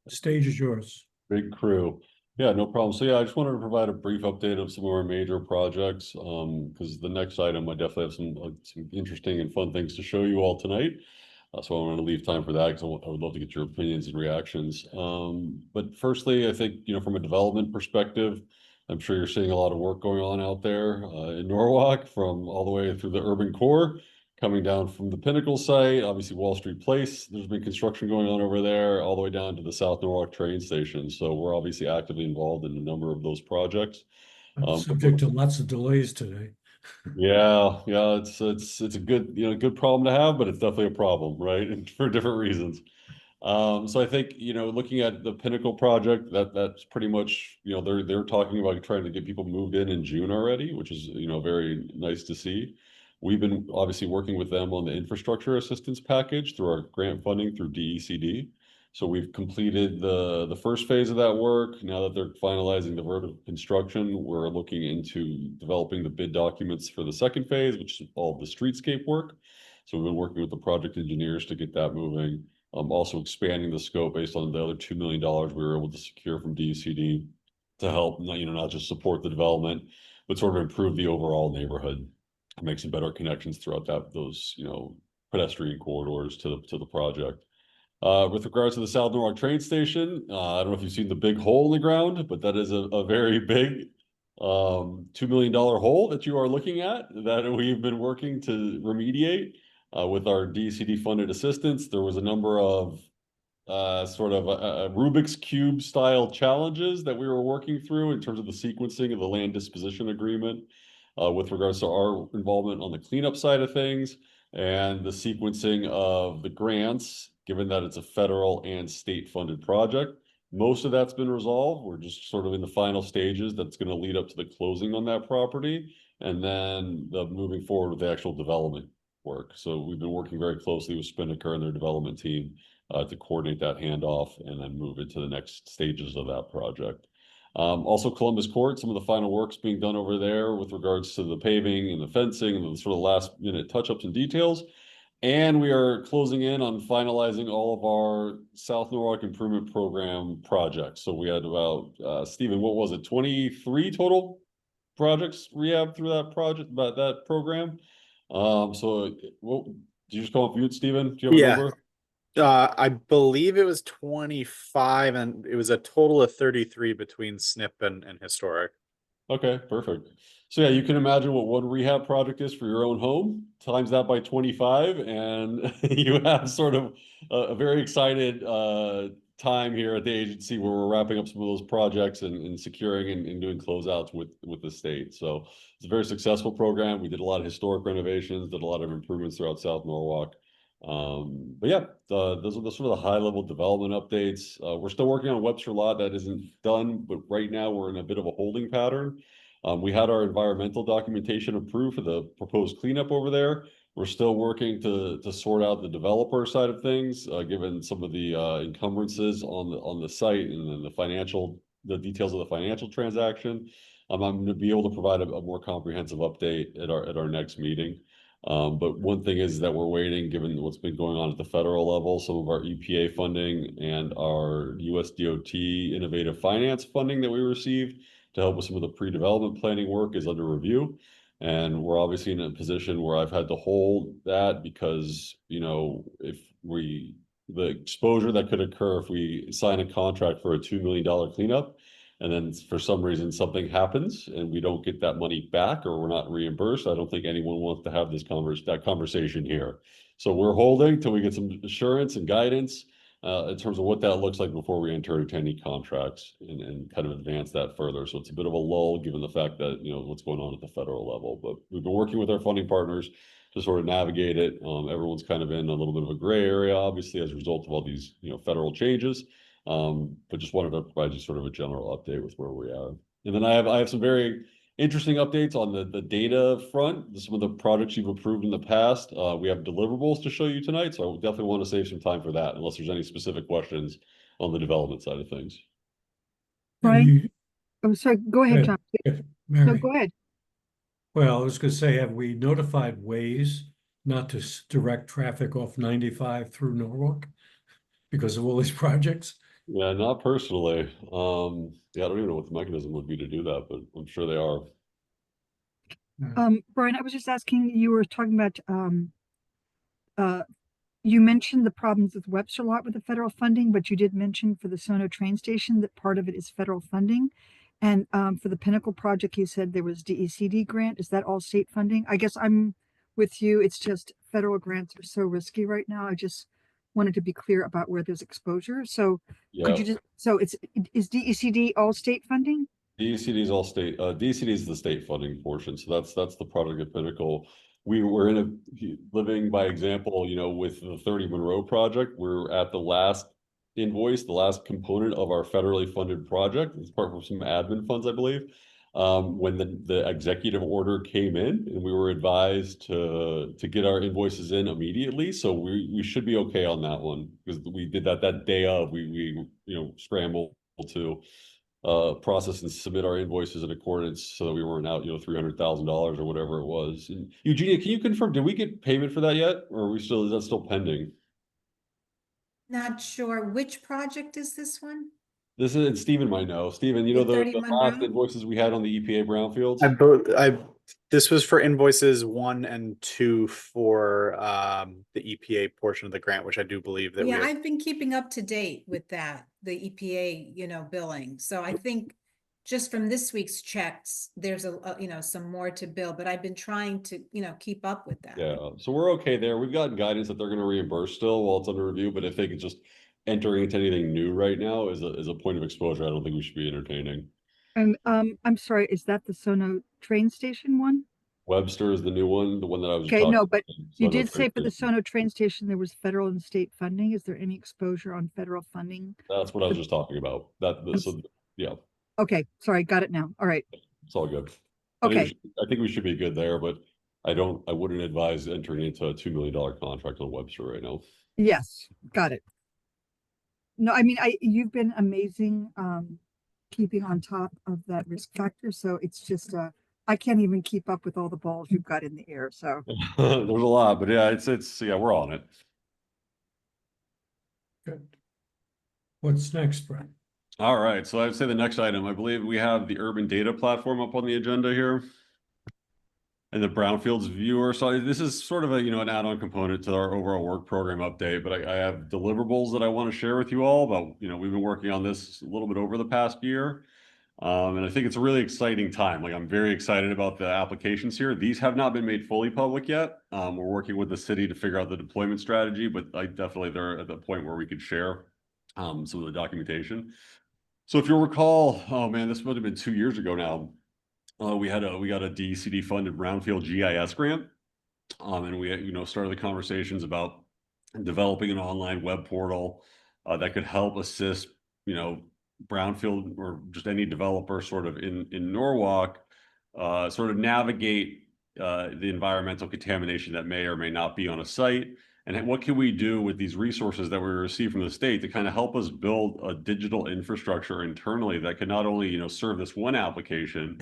Stage is yours. Big crew. Yeah, no problem. So yeah, I just wanted to provide a brief update of some of our major projects. Because the next item, I definitely have some interesting and fun things to show you all tonight. So I want to leave time for that because I would love to get your opinions and reactions. But firstly, I think, from a development perspective, I'm sure you're seeing a lot of work going on out there in Norwalk, from all the way through the urban core, coming down from the Pinnacle site, obviously Wall Street Place. There's been construction going on over there, all the way down to the South Norwalk train station. So we're obviously actively involved in a number of those projects. I'm subject to lots of delays today. Yeah, it's a good, good problem to have, but it's definitely a problem, right? And for different reasons. So I think, looking at the Pinnacle project, that's pretty much, they're talking about trying to get people moved in June already, which is, very nice to see. We've been obviously working with them on the infrastructure assistance package through our grant funding through DECD. So we've completed the first phase of that work. Now that they're finalizing the vertical construction, we're looking into developing the bid documents for the second phase, which is all the streetscape work. So we've been working with the project engineers to get that moving. Also expanding the scope based on the other $2 million we were able to secure from DCD to help, not just support the development, but sort of improve the overall neighborhood, make some better connections throughout those, pedestrian corridors to the project. With regards to the South Norwalk train station, I don't know if you've seen the big hole in the ground, but that is a very big $2 million hole that you are looking at that we've been working to remediate. With our DCD funded assistance, there was a number of sort of a Rubik's Cube style challenges that we were working through in terms of the sequencing of the land disposition agreement with regards to our involvement on the cleanup side of things and the sequencing of the grants, given that it's a federal and state funded project. Most of that's been resolved. We're just sort of in the final stages that's going to lead up to the closing on that property and then moving forward with the actual development work. So we've been working very closely with Spinnaker and their development team to coordinate that handoff and then move into the next stages of that project. Also Columbus Court, some of the final works being done over there with regards to the paving and the fencing and the sort of last minute touch-ups and details. And we are closing in on finalizing all of our South Norwalk Improvement Program projects. So we had about, Stephen, what was it, 23 total projects rehab through that project, about that program. So what, did you just come up mute, Stephen? Do you have a number? I believe it was 25, and it was a total of 33 between SNP and historic. Okay, perfect. So yeah, you can imagine what one rehab project is for your own home, times that by 25, and you have sort of a very excited time here at the agency where we're wrapping up some of those projects and securing and doing closeouts with the state. So it's a very successful program. We did a lot of historic renovations, did a lot of improvements throughout South Norwalk. But yeah, those are the sort of the high level development updates. We're still working on Webster Lot. That isn't done, but right now we're in a bit of a holding pattern. We had our environmental documentation approved for the proposed cleanup over there. We're still working to sort out the developer side of things, given some of the encumbrances on the site and then the details of the financial transaction. I'm going to be able to provide a more comprehensive update at our next meeting. But one thing is that we're waiting, given what's been going on at the federal level, some of our EPA funding and our US DOT innovative finance funding that we received to help with some of the pre-development planning work is under review. And we're obviously in a position where I've had to hold that because, you know, if the exposure that could occur if we sign a contract for a $2 million cleanup, and then for some reason something happens and we don't get that money back or we're not reimbursed, I don't think anyone wants to have that conversation here. So we're holding till we get some assurance and guidance in terms of what that looks like before we enter into any contracts and kind of advance that further. So it's a bit of a lull given the fact that, you know, what's going on at the federal level. But we've been working with our funding partners to sort of navigate it. Everyone's kind of in a little bit of a gray area, obviously, as a result of all these, you know, federal changes. But just wanted to provide you sort of a general update with where we are. And then I have some very interesting updates on the data front, some of the projects you've approved in the past. We have deliverables to show you tonight, so I definitely want to save some time for that, unless there's any specific questions on the development side of things. Brian? I'm sorry, go ahead, John. No, Mary. go ahead. Well, I was going to say, have we notified Waze not to direct traffic off 95 through Norwalk because of all these projects? Yeah, not personally. Yeah, I don't even know what the mechanism would be to do that, but I'm sure they are. Brian, I was just asking, you were talking about, you mentioned the problems with Webster Lot with the federal funding, but you did mention for the Sono train station that part of it is federal funding. And for the Pinnacle project, you said there was DECD grant. Is that all state funding? I guess I'm with you. It's just federal grants are so risky right now. I just wanted to be clear about where there's exposure. So could you just, so is DECD all state funding? DECD is all state. DECD is the state funding portion, so that's the project at Pinnacle. We were living by example, you know, with the 30 Monroe project. We're at the last invoice, the last component of our federally funded project. It's part of some admin funds, I believe. When the executive order came in, and we were advised to get our invoices in immediately, so we should be okay on that one because we did that day of. We you know, scrambled to process and submit our invoices in accordance so that we weren't out, you know, $300,000 or whatever it was. And Eugenia, can you confirm, did we get payment for that yet, or is that still pending? Not sure. Which project is this one? This is, and Stephen might know. Stephen, you know, The 30 the last Monroe? invoices we had on the EPA brownfields? This was for invoices 1 and 2 for the EPA portion of the grant, which I do believe that Yeah, I've been keeping up to date with that, the EPA, you know, billing. So I think just from this week's checks, there's you know, some more to bill, but I've been trying to, you know, keep up with that. Yeah, so we're okay there. We've gotten guidance that they're going to reimburse still while it's under review, but if they could just entering into anything new right now is a point of exposure, I don't think we should be entertaining. And I'm sorry, is that the Sono train station one? Webster is the new one, the one that I was just Okay, talking no, but about. you Sono did say train for the station. Sono train station, there was federal and state funding. Is there any exposure on federal funding? That's what I was just talking about. So yeah, Okay, sorry, got it now. All right. it's all good. Okay. I think we should be good there, but I wouldn't advise entering into a $2 million contract on Webster right now. Yes, got it. No, I mean, you've been amazing keeping on top of that risk factor. So it's just I can't even keep up with all the balls you've got in the air. So There's a lot, but yeah, it's yeah, we're on it. Good. What's next, Brett? All right, so I'd say the next item, I believe we have the urban data platform up on the agenda here. And the brownfields viewer. So this is sort of a, you know, an add-on component to our overall work program update, but I have deliverables that I want to share with you all about, you know, we've been working on this a little bit over the past year. And I think it's a really exciting time. Like, I'm very excited about the applications here. These have not been made fully public yet. We're working with the city to figure out the deployment strategy, but they're at the point where we could share some of the documentation. So if you'll recall, oh man, this would have been 2 years ago now. We got a DCD funded brownfield GIS grant. And we, you know, started the conversations about developing an online web portal that could help assist, you know, brownfield or just any developer sort of in Norwalk, sort of navigate the environmental contamination that may or may not be on a site. And what can we do with these resources that we receive from the state to kind of help us build a digital infrastructure internally that could not only, you know, serve this one application,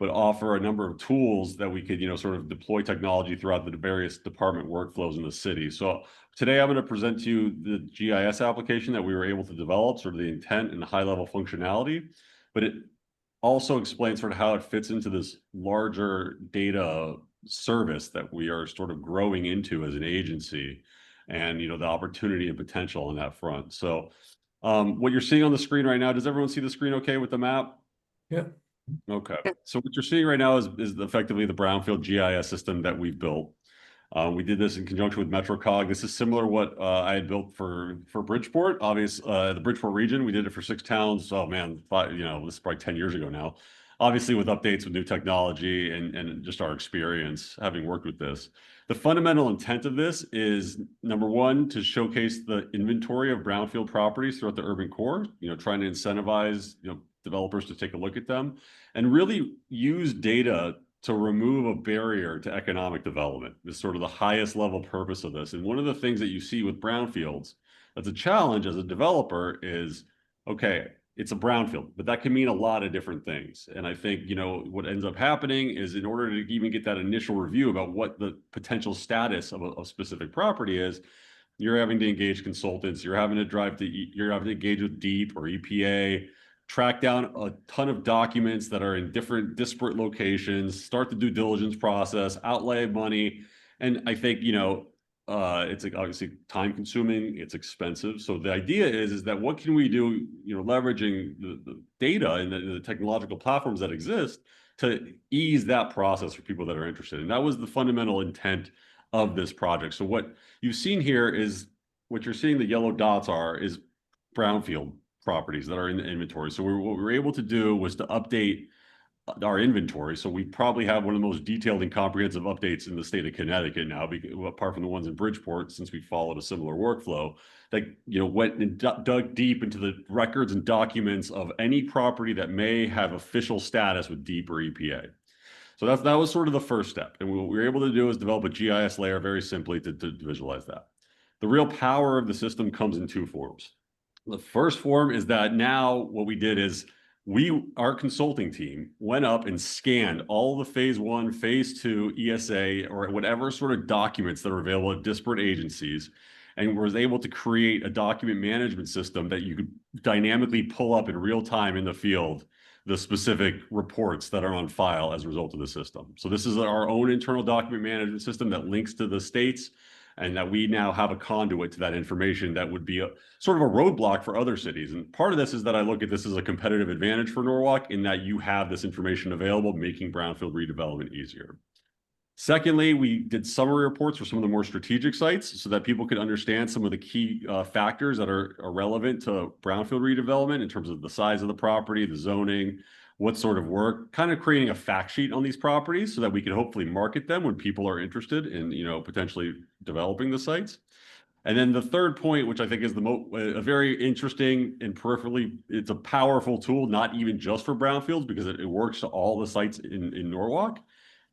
but offer a number of tools that we could, you know, sort of deploy technology throughout the various department workflows in the city. So today I'm going to present to you the GIS application that we were able to develop, sort of the intent and the high level functionality. But also explains sort of how it fits into this larger data service that we are sort of growing into as an agency, and, you know, the opportunity and potential on that front. So what you're seeing on the screen right now, does everyone see the screen okay with the map? Yeah. Okay, so what you're seeing right now is effectively the brownfield GIS system that we've built. We did this in conjunction with MetroCog. This is similar to what I had built for Bridgeport, obviously, the Bridgeport region. We did it for 6 towns. Oh man, this is probably 10 years ago now. Obviously, with updates with new technology and just our experience having worked with this. The fundamental intent of this is, number one, to showcase the inventory of brownfield properties throughout the urban core, trying to incentivize, developers to take a look at them and really use data to remove a barrier to economic development. This is sort of the highest level purpose of this. And one of the things that you see with brownfields that's a challenge as a developer is, okay, it's a brownfield, but that can mean a lot of different things. And I think, what ends up happening is, in order to even get that initial review about what the potential status of a specific property is, you're having to engage consultants, you're having to engage with DEEP or EPA, track down a ton of documents that are in different disparate locations, start the due diligence process, outlay money. And I think, it's obviously time consuming, it's expensive. So the idea is that what can we do, leveraging the data and the technological platforms that exist to ease that process for people that are interested. And that was the fundamental intent of this project. So what you've seen here is, what you're seeing the yellow dots is brownfield properties that are in the inventory. So what we were able to do was to update our inventory. So we probably have one of the most detailed and comprehensive updates in the state of Connecticut now, apart from the ones in Bridgeport, since we followed a similar workflow that, went and dug deep into the records and documents of any property that may have official status with DEEP or EPA. So that was sort of the first step. And what we were able to do is develop a GIS layer very simply to visualize that. The real power of the system comes in 2 forms. The first form is that now what we did is our consulting team went up and scanned all the phase 1, phase 2, ESA, or whatever sort of documents that are available at disparate agencies, and was able to create a document management system that you could dynamically pull up in real time in the field, the specific reports that are on file as a result of the system. So this is our own internal document management system that links to the states, and that we now have a conduit to that information that would be a sort of a roadblock for other cities. And part of this is that I look at this as a competitive advantage for Norwalk, in that you have this information available, making brownfield redevelopment easier. Secondly, we did summary reports for some of the more strategic sites so that people could understand some of the key factors that are relevant to brownfield redevelopment in terms of the size of the property, the zoning, what sort of work, kind of creating a fact sheet on these properties so that we can hopefully market them when people are interested in, potentially developing the sites. And then the third point, which I think is a very interesting and peripherally, it's a powerful tool, not even just for brownfields, because it works to all the sites in Norwalk,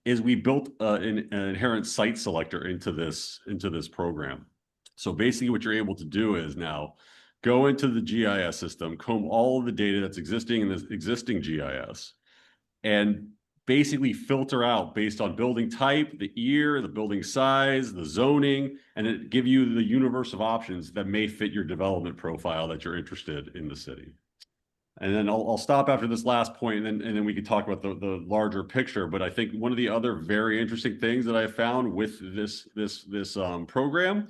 is we built an inherent site selector into this program. So basically what you're able to do is now go into the GIS system, comb all of the data that's existing in this existing GIS, and basically filter out based on building type, the year, the building size, the zoning, and it give you the universe of options that may fit your development profile that you're interested in the city. And then I'll stop after this last point, and then we can talk about the larger picture. But I think one of the other very interesting things that I found with this program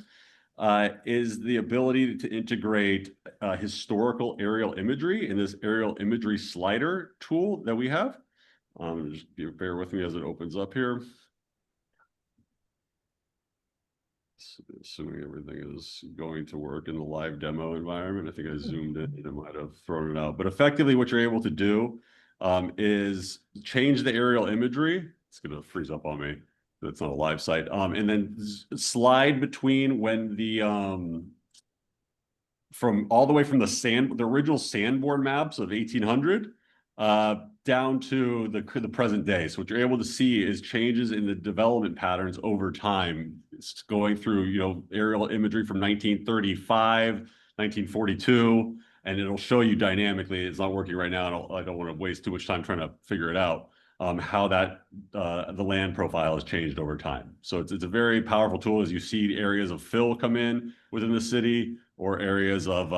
is the ability to integrate historical aerial imagery in this aerial imagery slider tool that we have. Just bear with me as it opens up here. Assuming everything is going to work in the live demo environment. I think I zoomed in and I might have thrown it out. But effectively what you're able to do is change the aerial imagery. It's going to freeze up on me. That's not a live site. And then slide between when from all the way from the original Sanborn maps of 1800 down to the present day. So what you're able to see is changes in the development patterns over time. It's going through, aerial imagery from 1935, 1942, and it'll show you dynamically. It's not working right now, and I don't want to waste too much time trying to figure it out. How that the land profile has changed over time. So it's a very powerful tool as you see areas of fill come in within the city, or areas of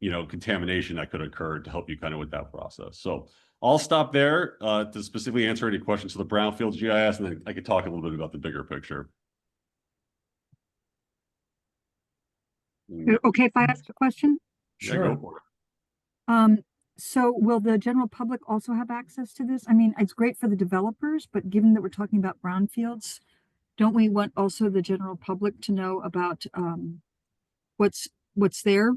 contamination that could occur to help you kind of with that process. So I'll stop there to specifically answer any questions to the brownfield GIS, and then I could talk a little bit about the bigger picture. Okay, if I ask a question? Yeah, go for it. So will the general public also have access to this? I mean, it's great for the developers, but given that we're talking about brownfields, don't we want also the general public to know about what's there?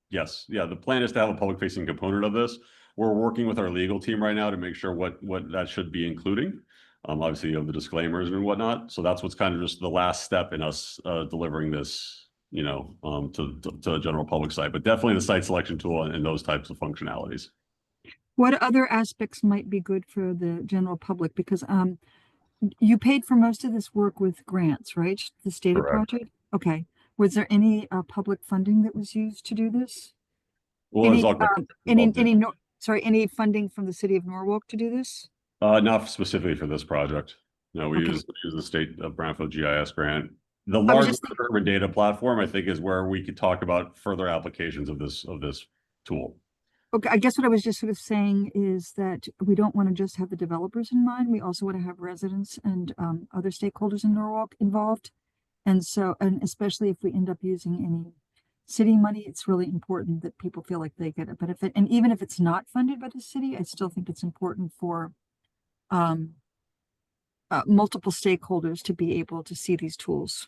Yes, yeah, the plan is to have a public facing component of this. We're working with our legal team right now to make sure what that should be including. Obviously, the disclaimers and whatnot. So that's what's kind of just the last step in us delivering this, to the general public site, but definitely the site selection tool and those types of functionalities. What other aspects might be good for the general public? Because you paid for most of this work with grants, right? The stated Correct. project? Okay. Was there any public funding that was used to do this? Well, Any funding from the city of Norwalk to do this? Not specifically for this project. No, we Okay. use the state of Brownfield GIS grant. The was larger just- urban data platform, I think, is where we could talk about further applications of this tool. Okay, I guess what I was just sort of saying is that we don't want to just have the developers in mind. We also want to have residents and other stakeholders in Norwalk involved. And so, and especially if we end up using any city money, it's really important that people feel like they get a benefit. And even if it's not funded by the city, I still think it's important for multiple stakeholders to be able to see these tools.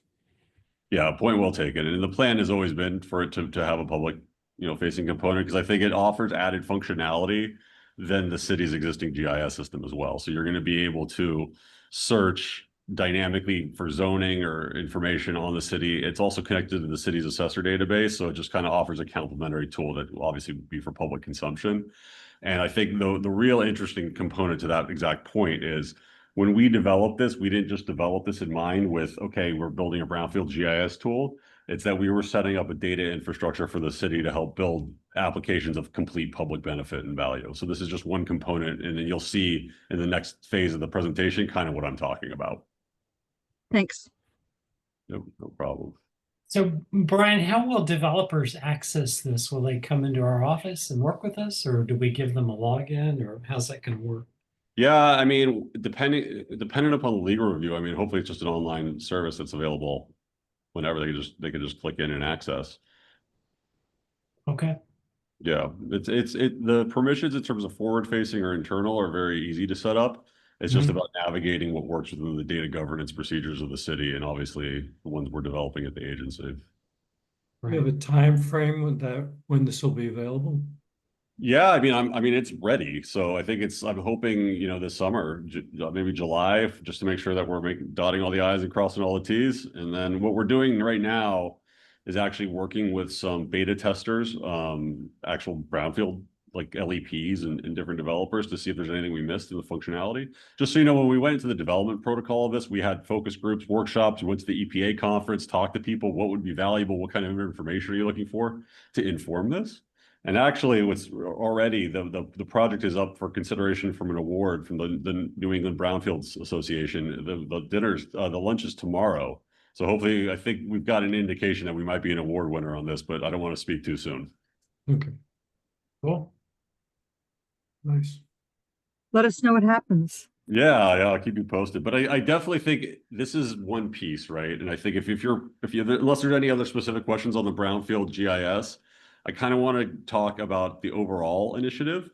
Yeah, point well taken. And the plan has always been for it to have a public, facing component, because I think it offers added functionality than the city's existing GIS system as well. So you're going to be able to search dynamically for zoning or information on the city. It's also connected to the city's assessor database. So it just kind of offers a complementary tool that will obviously be for public consumption. And I think the real interesting component to that exact point is when we developed this, we didn't just develop this in mind with, okay, we're building a brownfield GIS tool. It's that we were setting up a data infrastructure for the city to help build applications of complete public benefit and value. So this is just one component, and then you'll see in the next phase of the presentation kind of what I'm talking about. Thanks. No problem. So Brian, how will developers access this? Will they come into our office and work with us, or do we give them a login, or how's that going to work? Yeah, I mean, depending upon the legal review, I mean, hopefully it's just an online service that's available whenever they can just click in and access. Okay. Yeah, the permissions in terms of forward facing or internal are very easy to set up. It's just about navigating what works within the data governance procedures of the city, and obviously the ones we're developing at the agency. We have a time frame when this will be available? Yeah, I mean, it's ready. So I think I'm hoping, this summer, maybe July, just to make sure that we're dotting all the I's and crossing all the T's. And then what we're doing right now is actually working with some beta testers, actual brownfield, like LEPs and different developers to see if there's anything we missed in the functionality. Just so you know, when we went into the development protocol of this, we had focus groups, workshops, we went to the EPA conference, talked to people, what would be valuable, what kind of information are you looking for to inform this? And actually, what's already the project is up for consideration from an award from the New England Brownfields Association. The lunch is tomorrow. So hopefully, I think we've got an indication that we might be an award winner on this, but I don't want to speak too soon. Okay. Cool. Nice. Let us know what happens. Yeah, I'll keep you posted. But I definitely think this is one piece, right? And I think if you unless there's any other specific questions on the brownfield GIS, I kind of want to talk about the overall initiative.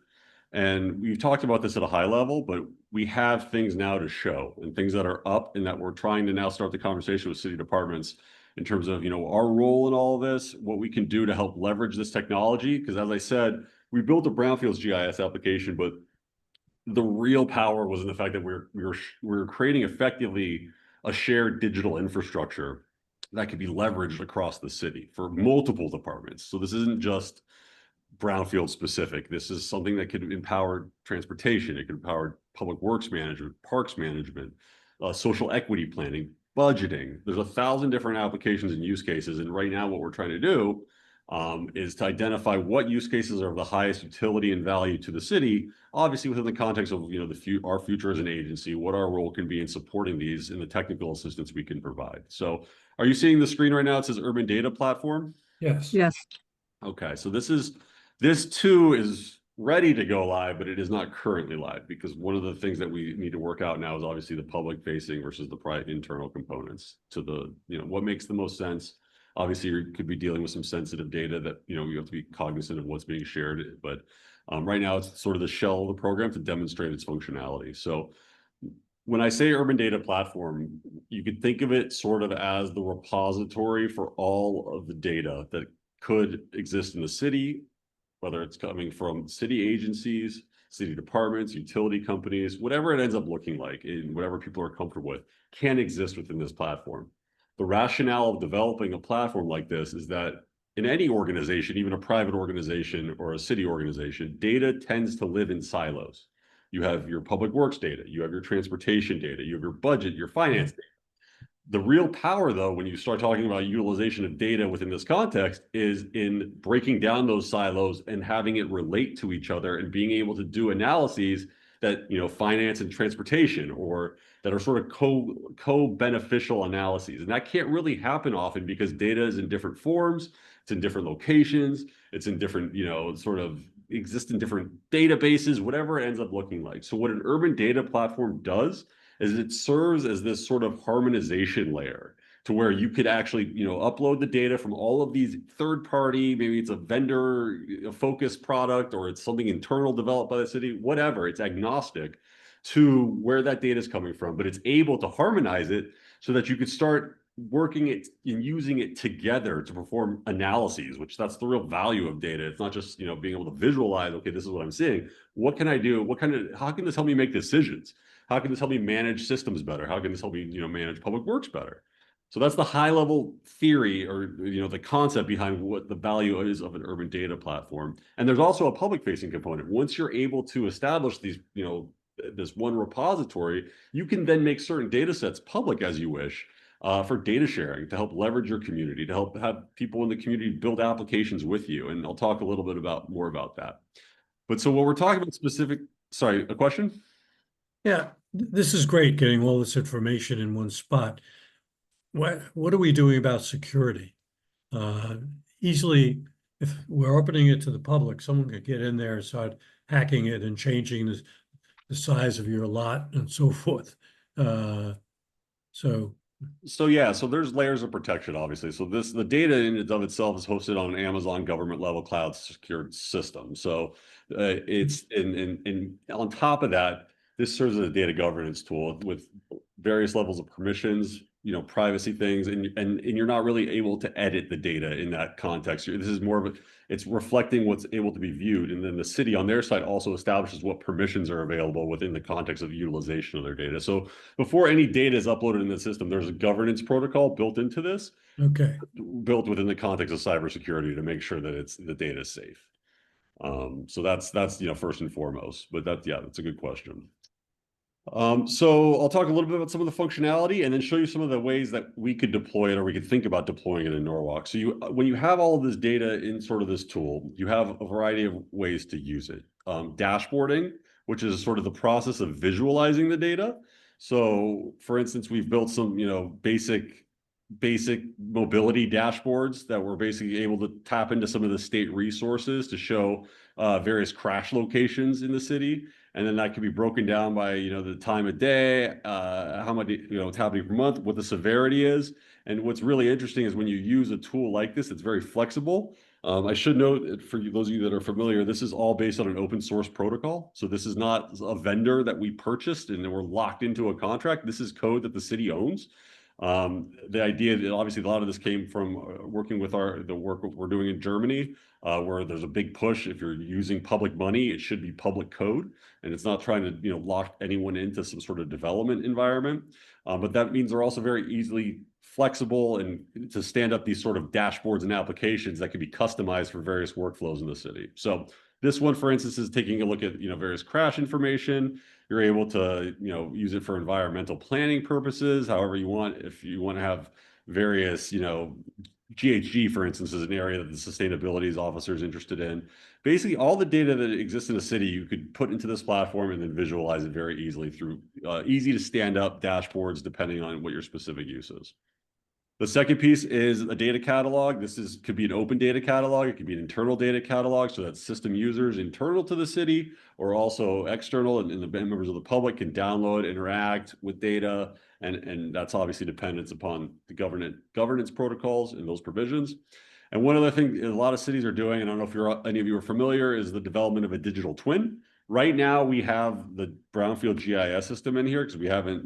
And we've talked about this at a high level, but we have things now to show and things that are up and that we're trying to now start the conversation with city departments in terms of, our role in all of this, what we can do to help leverage this technology. Because as I said, we built a brownfields GIS application, but the real power was in the fact that we're creating effectively a shared digital infrastructure that could be leveraged across the city for multiple departments. So this isn't just brownfield specific. This is something that could empower transportation. It could empower public works management, parks management, social equity planning, budgeting. There's 1,000 different applications and use cases. And right now what we're trying to do is to identify what use cases are of the highest utility and value to the city, obviously within the context of our future as an agency, what our role can be in supporting these and the technical assistance we can provide. So are you seeing the screen right now? It says Urban Data Platform. Yes. Yes. Okay, so this too is ready to go live, but it is not currently live because one of the things that we need to work out now is obviously the public facing versus the private internal components to the, what makes the most sense. Obviously, you could be dealing with some sensitive data that, you have to be cognizant of what's being shared, but right now it's sort of the shell of the program to demonstrate its functionality. So when I say urban data platform, you could think of it sort of as the repository for all of the data that could exist in the city, whether it's coming from city agencies, city departments, utility companies, whatever it ends up looking like, and whatever people are comfortable with, can exist within this platform. The rationale of developing a platform like this is that in any organization, even a private organization or a city organization, data tends to live in silos. You have your public works data, you have your transportation data, you have your budget, your finance data. The real power, though, when you start talking about utilization of data within this context, is in breaking down those silos and having it relate to each other and being able to do analyses that, finance and transportation, or that are sort of co-beneficial analyses. And that can't really happen often because data is in different forms, it's in different locations, it's in different, sort of exist in different databases, whatever it ends up looking like. So what an urban data platform does is it serves as this sort of harmonization layer to where you could actually, upload the data from all of these third party, maybe it's a vendor focused product or it's something internal developed by the city, whatever, it's agnostic to where that data is coming from, but it's able to harmonize it so that you could start working it and using it together to perform analyses, which that's the real value of data. It's not just, being able to visualize, okay, this is what I'm seeing. What can I do? How can this help me make decisions? How can this help me manage systems better? How can this help me, manage public works better? So that's the high level theory or, the concept behind what the value is of an urban data platform. And there's also a public facing component. Once you're able to establish these, this one repository, you can then make certain data sets public as you wish for data sharing to help leverage your community, to help have people in the community build applications with you. And I'll talk a little bit more about that. But so what we're talking about sorry, a question? Yeah, this is great, getting all this information in one spot. What are we doing about security? Easily, if we're opening it to the public, someone could get in there and start hacking it and changing the size of your lot and so forth. So there's layers of protection, obviously. So the data in and of itself is hosted on an Amazon government level cloud secured system. So it's and on top of that, this serves as a data governance tool with various levels of permissions, privacy things, and you're not really able to edit the data in that context. This is more of it's reflecting what's able to be viewed. And then the city on their side also establishes what permissions are available within the context of utilization of their data. So before any data is uploaded in the system, there's a governance protocol built into this, built within the context of cybersecurity to make sure that the data is safe. So that's first and foremost. But that's a good question. So I'll talk a little bit about some of the functionality and then show you some of the ways that we could deploy it or we could think about deploying it in Norwalk. So when you have all of this data in sort of this tool, you have a variety of ways to use it. Dashboarding, which is sort of the process of visualizing the data. So for instance, we've built some, basic mobility dashboards that we're basically able to tap into some of the state resources to show various crash locations in the city. And then that can be broken down by, the time of day, how much, it's happening per month, what the severity is. And what's really interesting is when you use a tool like this, it's very flexible. I should note for those of you that are familiar, this is all based on an open source protocol. So this is not a vendor that we purchased and then we're locked into a contract. This is code that the city owns. The idea that obviously a lot of this came from working with the work we're doing in Germany, where there's a big push. If you're using public money, it should be public code, and it's not trying to lock anyone into some sort of development environment. But that means they're also very easily flexible and to stand up these sort of dashboards and applications that can be customized for various workflows in the city. So this one, for instance, is taking a look at various crash information. You're able to use it for environmental planning purposes, however you want. If you want to have various GHG, for instance, is an area that the sustainability officer is interested in. Basically, all the data that exists in a city, you could put into this platform and then visualize it very easily through easy to stand up dashboards, depending on what your specific use is. The second piece is a data catalog. Could be an open data catalog. It could be an internal data catalog, so that system users internal to the city or also external and the members of the public can download, interact with data. And that's obviously dependent upon the governance protocols and those provisions. And one other thing a lot of cities are doing, and I don't know if any of you are familiar, is the development of a digital twin. Right now, we have the brownfield GIS system in here because we haven't,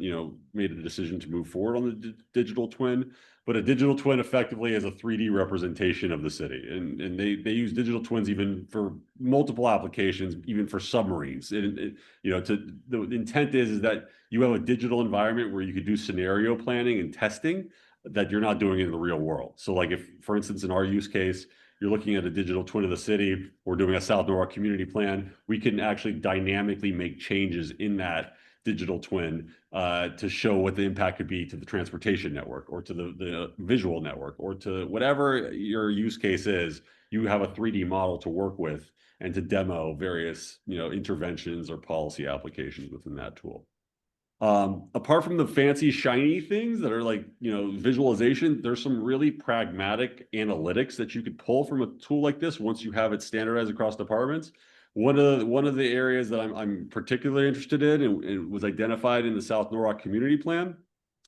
made a decision to move forward on the digital twin. But a digital twin effectively is a 3D representation of the city. And they use digital twins even for multiple applications, even for submarines. The intent is that you have a digital environment where you could do scenario planning and testing that you're not doing in the real world. So like if, for instance, in our use case, you're looking at a digital twin of the city, we're doing a South Norwalk community plan, we can actually dynamically make changes in that digital twin to show what the impact could be to the transportation network or to the visual network or to whatever your use case is. You have a 3D model to work with and to demo various interventions or policy applications within that tool. Apart from the fancy shiny things that are like visualization, there's some really pragmatic analytics that you could pull from a tool like this once you have it standardized across departments. One of the areas that I'm particularly interested in and was identified in the South Norwalk community plan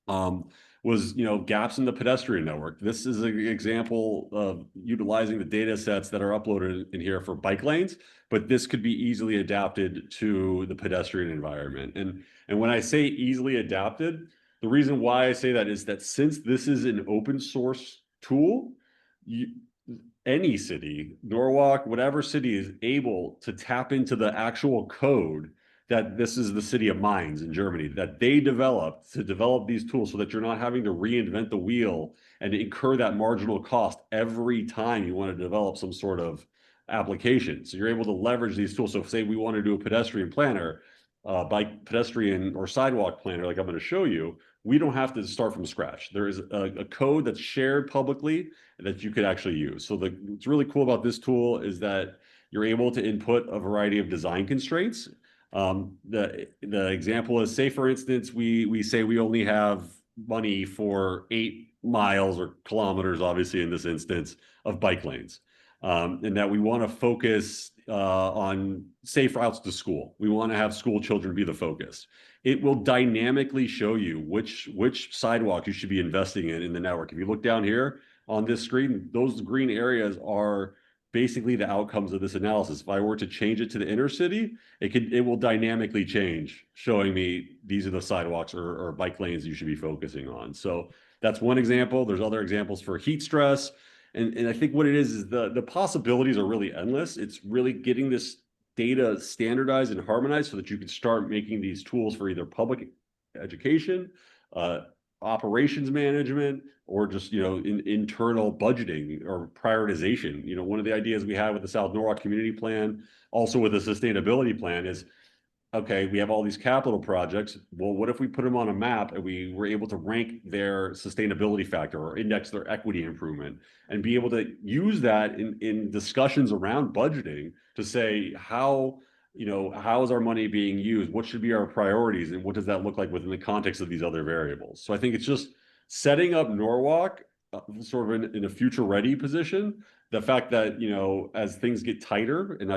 was gaps in the pedestrian network. This is an example of utilizing the data sets that are uploaded in here for bike lanes, but this could be easily adapted to the pedestrian environment. And when I say easily adapted, the reason why I say that is that since this is an open source tool, any city, Norwalk, whatever city is able to tap into the actual code that this is the city of Mainz in Germany, that they developed to develop these tools so that you're not having to reinvent the wheel and incur that marginal cost every time you want to develop some sort of application. So you're able to leverage these tools. So say we want to do a pedestrian planner, bike pedestrian or sidewalk planner, like I'm going to show you, we don't have to start from scratch. There is a code that's shared publicly that you could actually use. So what's really cool about this tool is that you're able to input a variety of design constraints. The example is, say, for instance, we say we only have money for 8 miles or kilometers, obviously in this instance, of bike lanes. And that we want to focus on safe routes to school. We want to have school children be the focus. It will dynamically show you which sidewalk you should be investing in the network. If you look down here on this screen, those green areas are basically the outcomes of this analysis. If I were to change it to the inner city, it will dynamically change, showing me these are the sidewalks or bike lanes you should be focusing on. So that's one example. There's other examples for heat stress. And I think what it is the possibilities are really endless. It's really getting this data standardized and harmonized so that you can start making these tools for either public education, operations management, or just internal budgeting or prioritization. One of the ideas we have with the South Norwalk community plan, also with the sustainability plan, is okay, we have all these capital projects. Well, what if we put them on a map and we were able to rank their sustainability factor or index their equity improvement and be able to use that in discussions around budgeting to say how is our money being used? What should be our priorities? And what does that look like within the context of these other variables? So I think it's just setting up Norwalk sort of in a future ready position. The fact that, as things get tighter, and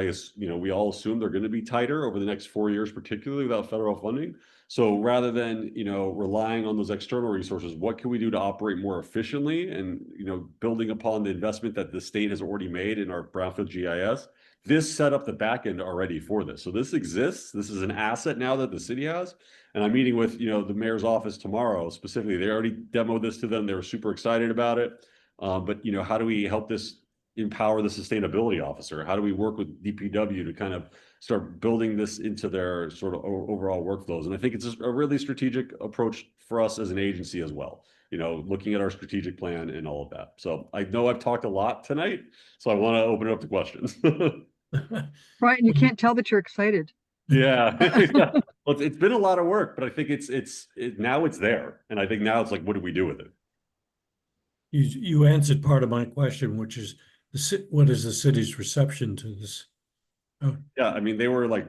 we all assume they're going to be tighter over the next 4 years, particularly without federal funding. So rather than, relying on those external resources, what can we do to operate more efficiently and, building upon the investment that the state has already made in our brownfield GIS? This set up the back end already for this. So this exists. This is an asset now that the city has. And I'm meeting with, the mayor's office tomorrow specifically. They already demoed this to them. They were super excited about it. But, how do we help this empower the sustainability officer? How do we work with DPW to kind of start building this into their sort of overall workflows? And I think it's just a really strategic approach for us as an agency as well, looking at our strategic plan and all of that. So I know I've talked a lot tonight, so I want to open it up to questions. Right, and you can't tell that you're excited. Yeah. Well, it's been a lot of work, but I think now it's there. And I think now it's like, what do we do with it? You answered part of my question, which is what is the city's reception to this? Oh. Yeah, I mean, they were like,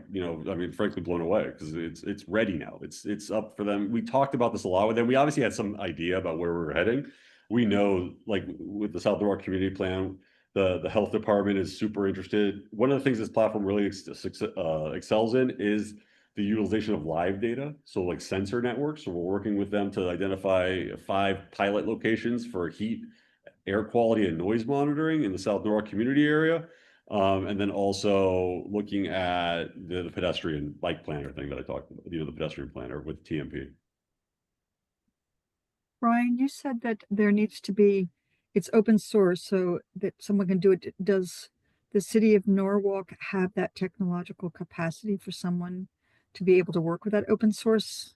frankly blown away because it's ready now. It's up for them. We talked about this a lot with them. We obviously had some idea about where we were heading, we know, like with the South Norwalk Community Plan, the health department is super interested. One of the things this platform really excels in is the utilization of live data. So like sensor networks. So we're working with them to identify 5 pilot locations for heat, air quality, and noise monitoring in the South Norwalk community area. And then also looking at the pedestrian bike planner thing that I talked about, the pedestrian planner with TMP. Brian, you said that there needs to be, it's open source so that someone can do it. Does the city of Norwalk have that technological capacity for someone to be able to work with that open source?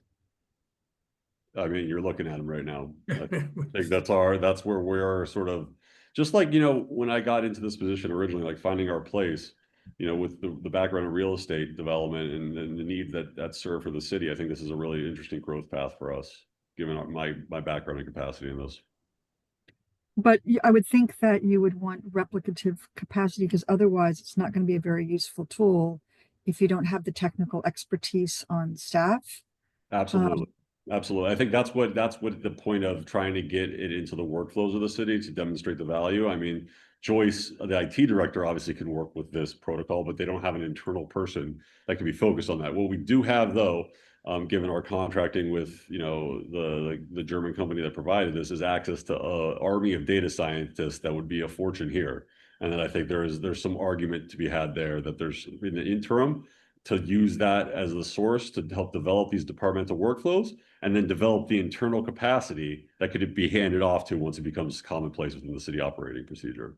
I mean, you're looking at them right now. I think that's where we are sort of, just like, when I got into this position originally, like finding our place, with the background in real estate development and the need that serve for the city. I think this is a really interesting growth path for us, given my background and capacity in this. But I would think that you would want replicative capacity because otherwise it's not going to be a very useful tool if you don't have the technical expertise on staff. Absolutely. Absolutely. I think that's what the point of trying to get it into the workflows of the city to demonstrate the value. I mean, Joyce, the IT director, obviously can work with this protocol, but they don't have an internal person that can be focused on that. What we do have, though, given our contracting with the German company that provided this, is access to an army of data scientists that would be a fortune here. And then I think there's some argument to be had there that there's in the interim to use that as the source to help develop these departmental workflows and then develop the internal capacity that could be handed off to once it becomes commonplace within the city operating procedure.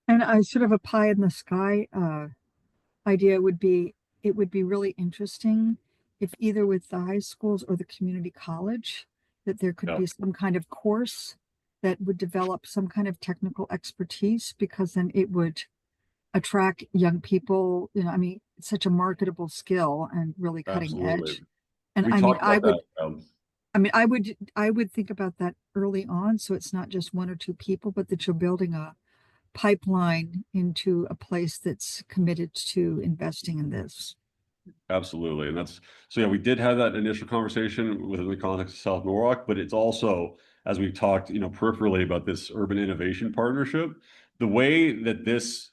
And I sort of a pie in the sky idea would be, it would be really interesting if either with the high schools or the community college, that there could be some kind of course that would develop some kind of technical expertise, because then it would attract young people. I mean, it's such a marketable skill and really cutting edge. And We I mean, talked about that. I would think about that early on, so it's not just 1 or 2 people, but that you're building a pipeline into a place that's committed to investing in this. Absolutely. And so we did have that initial conversation within the context of South Norwalk, but it's also, as we've talked, peripherally about this urban innovation partnership, the way that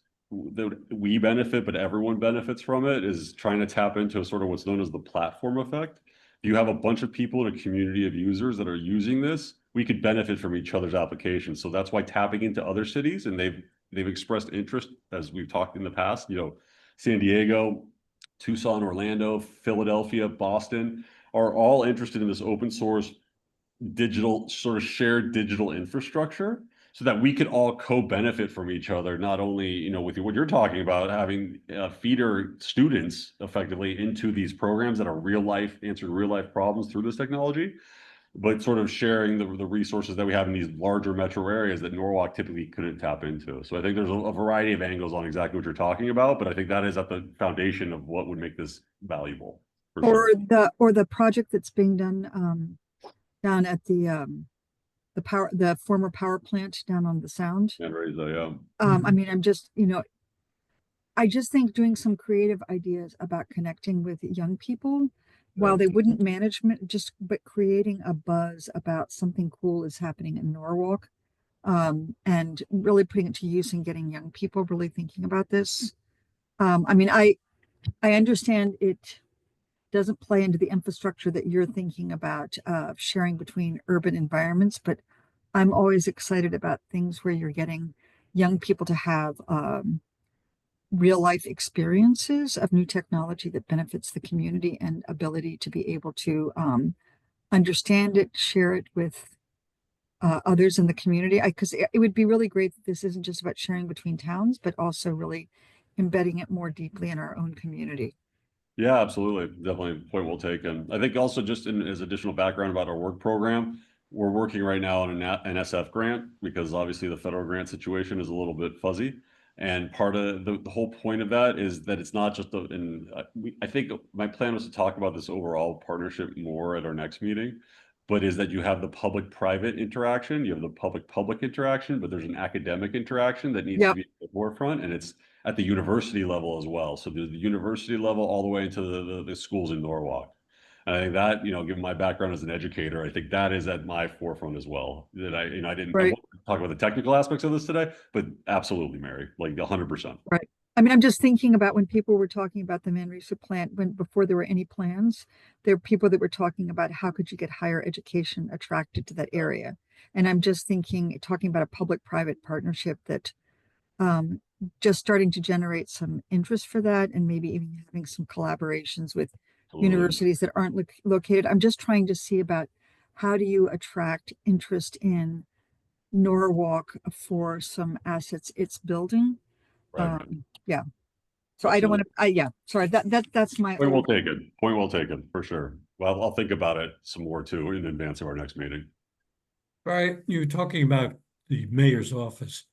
we benefit, but everyone benefits from it, is trying to tap into sort of what's known as the platform effect. You have a bunch of people in a community of users that are using this. We could benefit from each other's applications. So that's why tapping into other cities, and they've expressed interest, as we've talked in the past, San Diego, Tucson, Orlando, Philadelphia, Boston are all interested in this open source digital sort of shared digital infrastructure, so that we could all co-benefit from each other, not only, with what you're talking about, having feeder students effectively into these programs that are answering real life problems through this technology, but sort of sharing the resources that we have in these larger metro areas that Norwalk typically couldn't tap into. So I think there's a variety of angles on exactly what you're talking about, but I think that is at the foundation of what would make this valuable. Or the project that's being done down at the former power plant down on the Sound. I mean, I just think doing some creative ideas about connecting with young people, while they wouldn't management, but creating a buzz about something cool is happening in Norwalk, and really putting it to use and getting young people really thinking about this. I mean, I understand it doesn't play into the infrastructure that you're thinking about sharing between urban environments, but I'm always excited about things where you're getting young people to have real life experiences of new technology that benefits the community and ability to be able to understand it, share it with others in the community. Because it would be really great that this isn't just about sharing between towns, but also really embedding it more deeply in our own community. Yeah, absolutely. Definitely a point well taken. I think also just as additional background about our work program, we're working right now on an SF grant, because obviously the federal grant situation is a little bit fuzzy. And part of the whole point of that is that it's not just I think my plan was to talk about this overall partnership more at our next meeting, but is that you have the public-private interaction, you have the public-public interaction, but there's an academic interaction that needs to be at the forefront, and it's at the university level as well. So there's the university level all the way into the schools in Norwalk. And I think that, given my background as an educator, I think that is at my forefront as well. That I didn't I Right. won't talk about the technical aspects of this today, but absolutely, Mary, like 100%. Right. I mean, I'm just thinking about when people were talking about the Manresa plant, before there were any plans, there were people that were talking about how could you get higher education attracted to that area. And I'm just talking about a public-private partnership that just starting to generate some interest for that, and maybe even having some collaborations with universities that aren't located. I'm just trying to see about how do you attract interest in Norwalk for some assets it's building. Right. Yeah. So I don't want to, yeah, sorry, that's my. Point well taken. Point well taken, for sure. Well, I'll think about it some more too in advance of our next meeting. Right, you were talking about the mayor's office.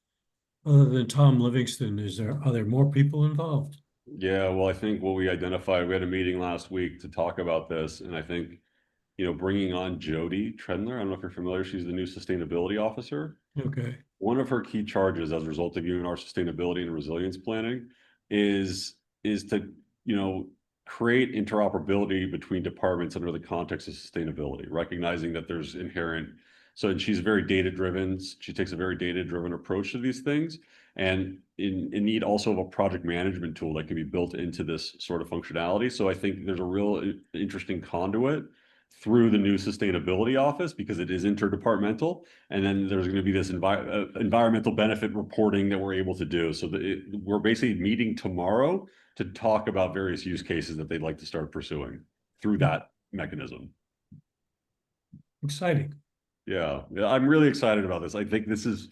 Other than Tom Livingston, are there more people involved? Yeah, well, I think what we identified, we had a meeting last week to talk about this, and I think, bringing on Jody Trendler, I don't know if you're familiar, she's the new sustainability officer. Okay. One of her key charges as a result of you and our sustainability and resilience planning is to, create interoperability between departments under the context of sustainability, recognizing that there's inherent. So, and she's very data driven. She takes a very data driven approach to these things, and in need also of a project management tool that can be built into this sort of functionality. So I think there's a real interesting conduit through the new sustainability office because it is interdepartmental. And then there's going to be this environmental benefit reporting that we're able to do. So we're basically meeting tomorrow to talk about various use cases that they'd like to start pursuing through that mechanism. Exciting. Yeah, I'm really excited about this. I think this is,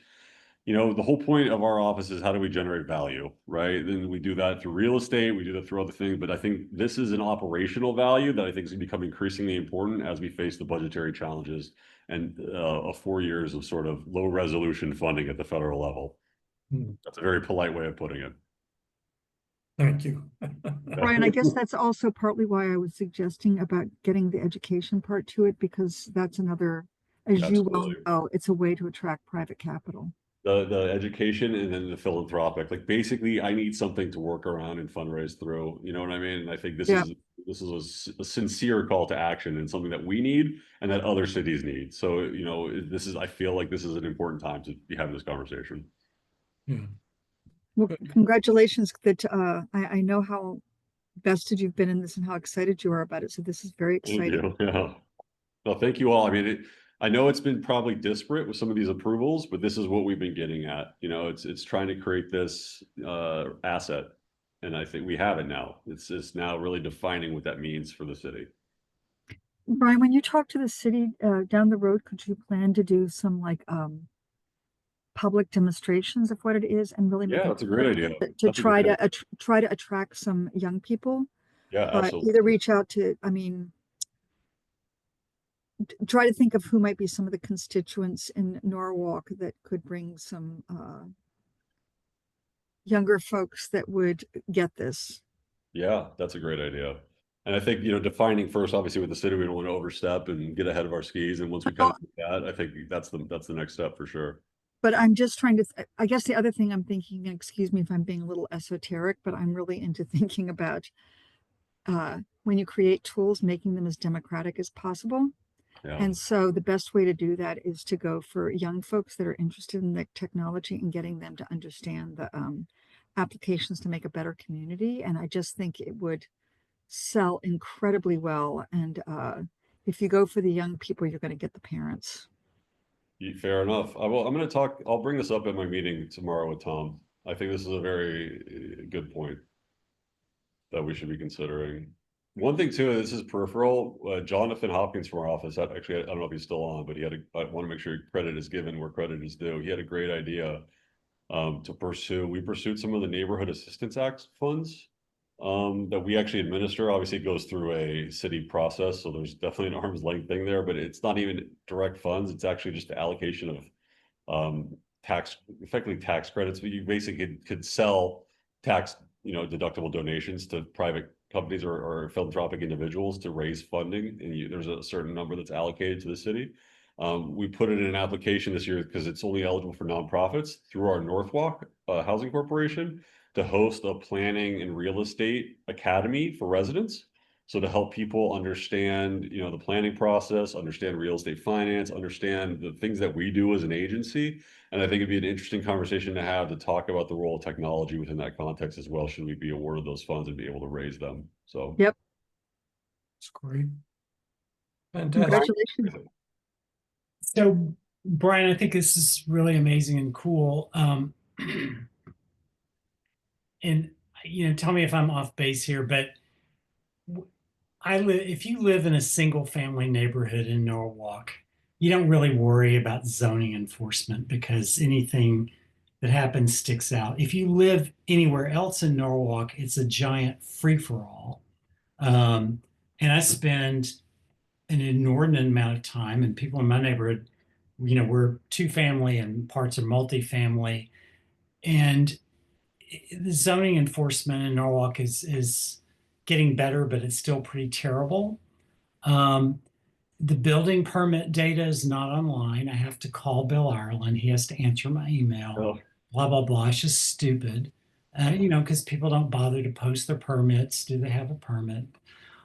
the whole point of our office is how do we generate value, right? Then we do that through real estate, we do that through other things, but I think this is an operational value that I think is going to become increasingly important as we face the budgetary challenges and 4 years of sort of low resolution funding at the federal level. That's a very polite way of putting it. Thank you. Brian, I guess that's also partly why I was suggesting about getting the education part to it, because that's another, as you well Absolutely. know, it's a way to attract private capital. The education and then the philanthropic, like basically I need something to work around and fundraise through, you know what I mean? And I think this is a sincere call to action and something that we need and that other cities need. So, I feel like this is an important time to be having this conversation. Yeah. Well, congratulations that I know how vested you've been in this and how excited you are about it. So this is very exciting. Thank you. Yeah. Well, thank you all. I mean, I know it's been probably disparate with some of these approvals, but this is what we've been getting at. It's trying to create this asset, and I think we have it now. It's now really defining what that means for the city. Brian, when you talk to the city down the road, could you plan to do some public demonstrations of what it is and really make That's a great idea. to try to attract some young people? Yeah, absolutely. Either reach out to, try to think of who might be some of the constituents in Norwalk that could bring some younger folks that would get this. Yeah, that's a great idea. And I think, defining first, obviously with the city, we don't want to overstep and get ahead of our skis. And once we kind of do that, I think that's the next step for sure. But I'm just trying to, I guess the other thing I'm thinking, and excuse me if I'm being a little esoteric, but I'm really into thinking about when you create tools, making them as democratic as possible. Yeah. And so the best way to do that is to go for young folks that are interested in the technology and getting them to understand the applications to make a better community. And I just think it would sell incredibly well. And if you go for the young people, you're going to get the parents. Fair enough. I'll bring this up at my meeting tomorrow with Tom. I think this is a very good point that we should be considering. One thing too, this is peripheral. Jonathan Hopkins from our office, actually, I don't know if he's still on, but I want to make sure credit is given where credit is due. He had a great idea to pursue. We pursued some of the Neighborhood Assistance Act funds that we actually administer. Obviously, it goes through a city process, so there's definitely an arm's length thing there, but it's not even direct funds. It's actually just the allocation of effectively tax credits. But you basically could sell tax, deductible donations to private companies or philanthropic individuals to raise funding, and there's a certain number that's allocated to the city. We put it in an application this year because it's only eligible for nonprofits through our Norwalk Housing Corporation to host a planning and real estate academy for residents. So to help people understand, you know, the planning process, understand real estate finance, understand the things that we do as an agency. And I think it'd be an interesting conversation to have to talk about the role of technology within that context as well. Should we be awarded those funds and be able to raise them? So. Yep. It's great. Fantastic. Congratulations. So, Brian, I think this is really amazing and cool. And tell me if I'm off base here, but if you live in a single family neighborhood in Norwalk, you don't really worry about zoning enforcement because anything that happens sticks out. If you live anywhere else in Norwalk, it's a giant free-for-all. And I spend an inordinate amount of time, and people in my neighborhood, we're two family and parts are multifamily. And the zoning enforcement in Norwalk is getting better, but it's still pretty terrible. The building permit data is not online. I have to call Bill Ireland. He has to answer my email. Oh. Blah, blah, blah. It's just stupid. Because people don't bother to post their permits. Do they have a permit?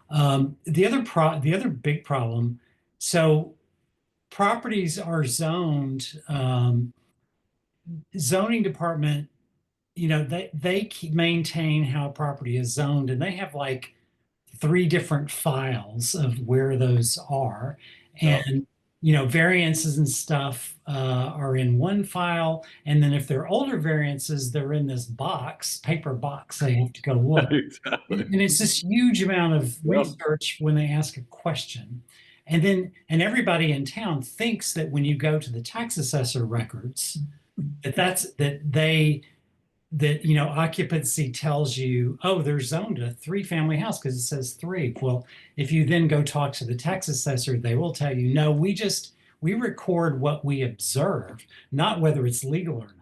The other big problem, so properties are zoned, zoning department, they maintain how a property is zoned, and they have like 3 different files of where those are. And variances and stuff are in one file, and then if they're older variances, they're in this paper box. They have to go look. Exactly. And it's this huge amount of research when they ask a question. And everybody in town thinks that when you go to the tax assessor records, that occupancy tells you, oh, they're zoned a 3-family house because it says 3. Well, if you then go talk to the tax assessor, they will tell you, no, we record what we observe, not whether it's legal or not.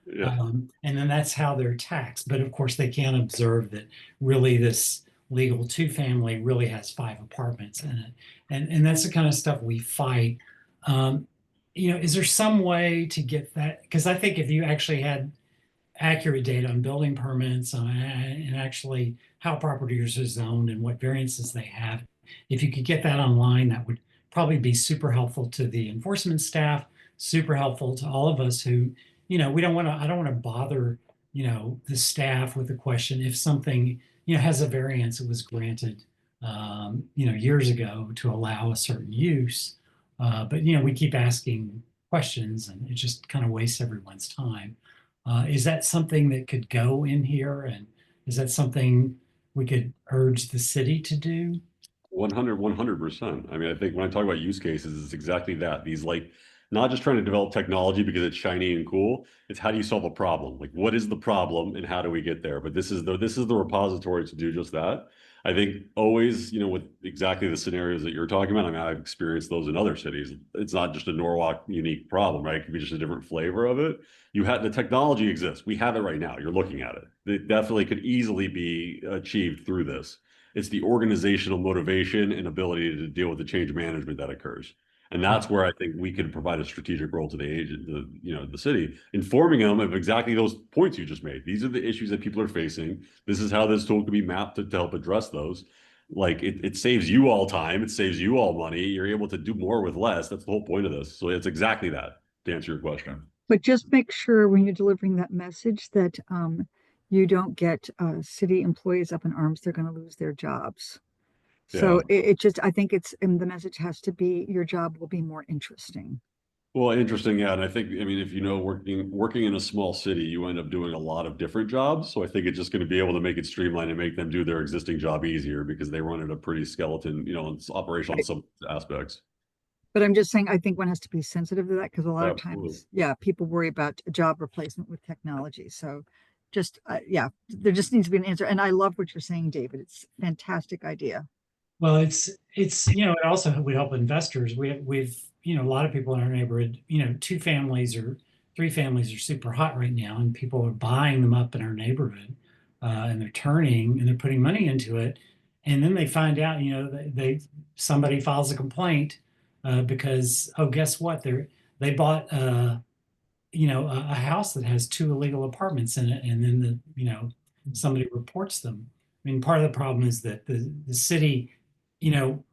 Yeah. And then that's how they're taxed. But of course, they can't observe that really this legal 2-family really has 5 apartments in it. And that's the kind of stuff we fight. Is there some way to get that? Because I think if you actually had accurate data on building permits and actually how properties are zoned and what variances they have, if you could get that online, that would probably be super helpful to the enforcement staff, super helpful to all of us who, I don't want to bother, the staff with a question. If something, has a variance, it was granted, years ago to allow a certain use. But, we keep asking questions and it just kind of wastes everyone's time. Is that something that could go in here? And is that something we could urge the city to do? 100%. I mean, I think when I talk about use cases, it's exactly that. These not just trying to develop technology because it's shiny and cool. It's how do you solve a problem? Like, what is the problem and how do we get there? But this is the repository to do just that. I think always, with exactly the scenarios that you're talking about. I mean, I've experienced those in other cities. It's not just a Norwalk unique problem, right? It could be just a different flavor of it. The technology exists. We have it right now. You're looking at it. It definitely could easily be achieved through this. It's the organizational motivation and ability to deal with the change management that occurs. And that's where I think we can provide a strategic role to the agent, the city, informing them of exactly those points you just made. These are the issues that people are facing. This is how this tool can be mapped to help address those. Like it saves you all time. It saves you all money. You're able to do more with less. That's the whole point of this. So it's exactly that, to answer your question. But just make sure when you're delivering that message that you don't get city employees up in arms. They're going to lose their jobs. So I think the message has to be, your job will be more interesting. Well, interesting. Yeah. And I think, if working in a small city, you end up doing a lot of different jobs. So I think it's just going to be able to make it streamlined and make them do their existing job easier because they run at a pretty skeleton, it's operational in some aspects. But I'm just saying, I think one has to be sensitive to that because a lot Absolutely. of times, people worry about a job replacement with technology. So there just needs to be an answer. And I love what you're saying, David. It's a fantastic idea. Well, it's it also would help investors. We've a lot of people in our neighborhood, 2 families or 3 families are super hot right now, and people are buying them up in our neighborhood, and they're putting money into it, and then they find out, somebody files a complaint because guess what, they bought a house that has 2 illegal apartments in it, and then somebody reports them. mean, part of the problem is that the city, you know,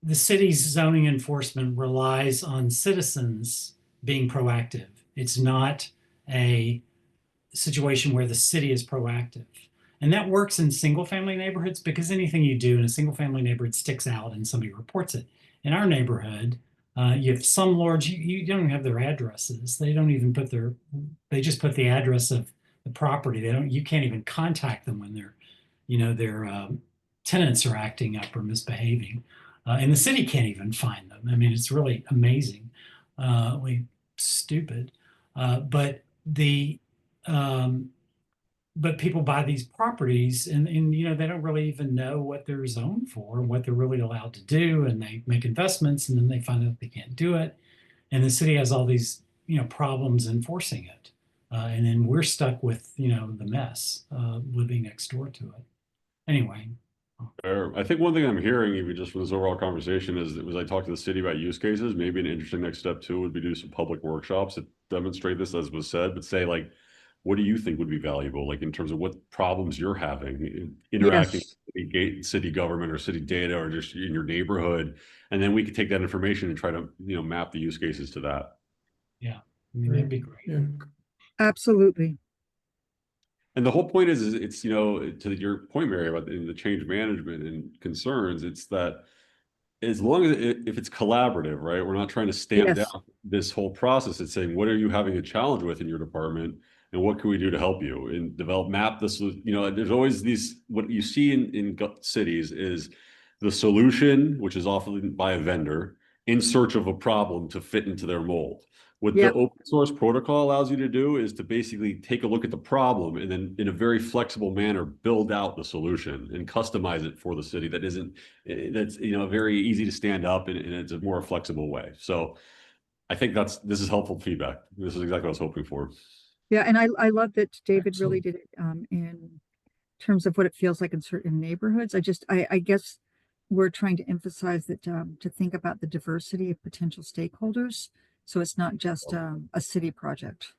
the city's zoning enforcement relies on citizens being proactive. It's not a situation where the city is proactive. And that works in single family neighborhoods because anything you do in a single family neighborhood sticks out and somebody reports it. In our neighborhood, you have some lords, you don't even have their addresses. They don't even put they just put the address of the property. You can't even contact them when their tenants are acting up or misbehaving. And the city can't even find them. I mean, it's really amazing, stupid. But people buy these properties and they don't really even know what they're zoned for and what they're really allowed to do. And they make investments and then they find out they can't do it. And the city has all these, problems enforcing it. And then we're stuck with, the mess, living next door to it. Anyway. I think one thing I'm hearing, even just from this overall conversation, is that as I talk to the city about use cases, maybe an interesting next step too would be do some public workshops that demonstrate this, as was said, but say like, what do you think would be valuable, like in terms of what problems you're having interacting with city government or city data or just in your neighborhood, and then we could take that information and try to map the use cases to that. Yeah, I mean, that'd be great. Yeah. Absolutely. And the whole point is it's, to your point, Mary, about the change management and concerns, it's that as long as if it's collaborative, right? We're not trying to stamp Yes. down this whole process. It's saying, what are you having a challenge with in your department? And what can we do to help you and map this? There's always what you see in cities is the solution, which is often by a vendor in search of a problem to fit into their mold. What the open source protocol allows you to do is to basically take a look at the problem and then in a very flexible manner, build out the solution and customize it for the city that's very easy to stand up and it's a more flexible way. So I think this is helpful feedback. This is exactly what I was hoping for. Yeah, and I love that David really Excellent. did it in terms of what it feels like in certain neighborhoods. I guess we're trying to emphasize that to think about the diversity of potential stakeholders. So it's not just a city project.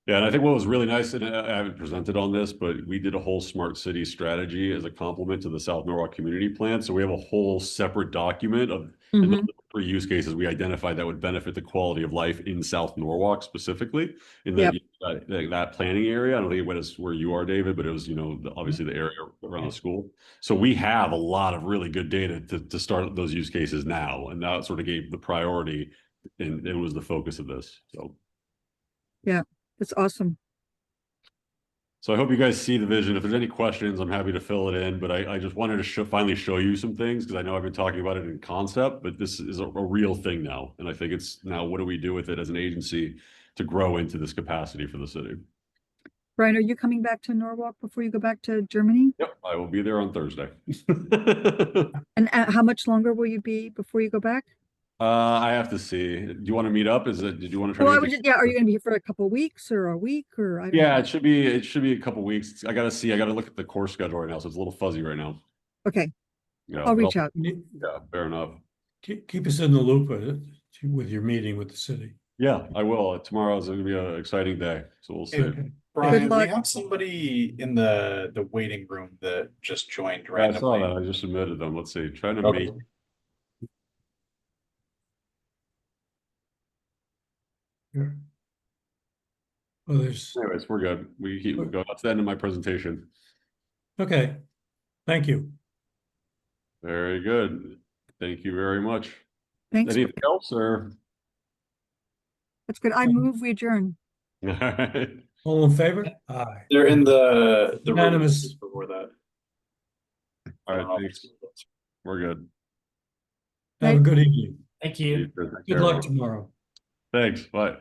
Yeah, and I think what was really nice, and I haven't presented on this, but we did a whole smart city strategy as a complement to the South Norwalk Community Plan. So we have a whole separate document of and those are the 3 use cases we identified that would benefit the quality of life in South Norwalk specifically in that planning area. I don't think it was where you are, David, but it was, obviously the area around the school. So we have a lot of really good data to start those use cases now. And that sort of gave the priority and it was the focus of this. So. Yeah. It's awesome. So I hope you guys see the vision. If there's any questions, I'm happy to fill it in, but I just wanted to finally show you some things because I know I've been talking about it in concept, but this is a real thing now. And I think it's now, what do we do with it as an agency to grow into this capacity for the city? Brian, are you coming back to Norwalk before you go back to Germany? Yep, I will be there on Thursday. And how much longer will you be before you go back? I have to see. Do you want to meet up? Did you want to try Well, to I would just, are you going to be here for a couple of weeks or a week or I don't know? Yeah, it should be a couple weeks. I got to look at the course schedule right now, so it's a little fuzzy right now. Okay. Yeah, I'll reach out. Yeah, fair enough. Keep us in the loop with your meeting with the city. Yeah, I will. Tomorrow is going to be an exciting day, so we'll see. Okay. Brian, we luck. have somebody in the waiting room that just joined Yeah, I saw randomly. that. I just submitted them. Let's see. Trying to Okay. make. Yeah. Well, Anyways, we're good. We go. That's the end of my presentation. okay. Thank you. Very good. Thank you very much. Thanks. Anything else, or? That's good. I move, we adjourn. All right. All in favor? Aye. They're in the room Unanimous. just before that. All right. Thanks. We're good. Have a good evening. Thank you. Take Good care. luck tomorrow. Thanks. Bye.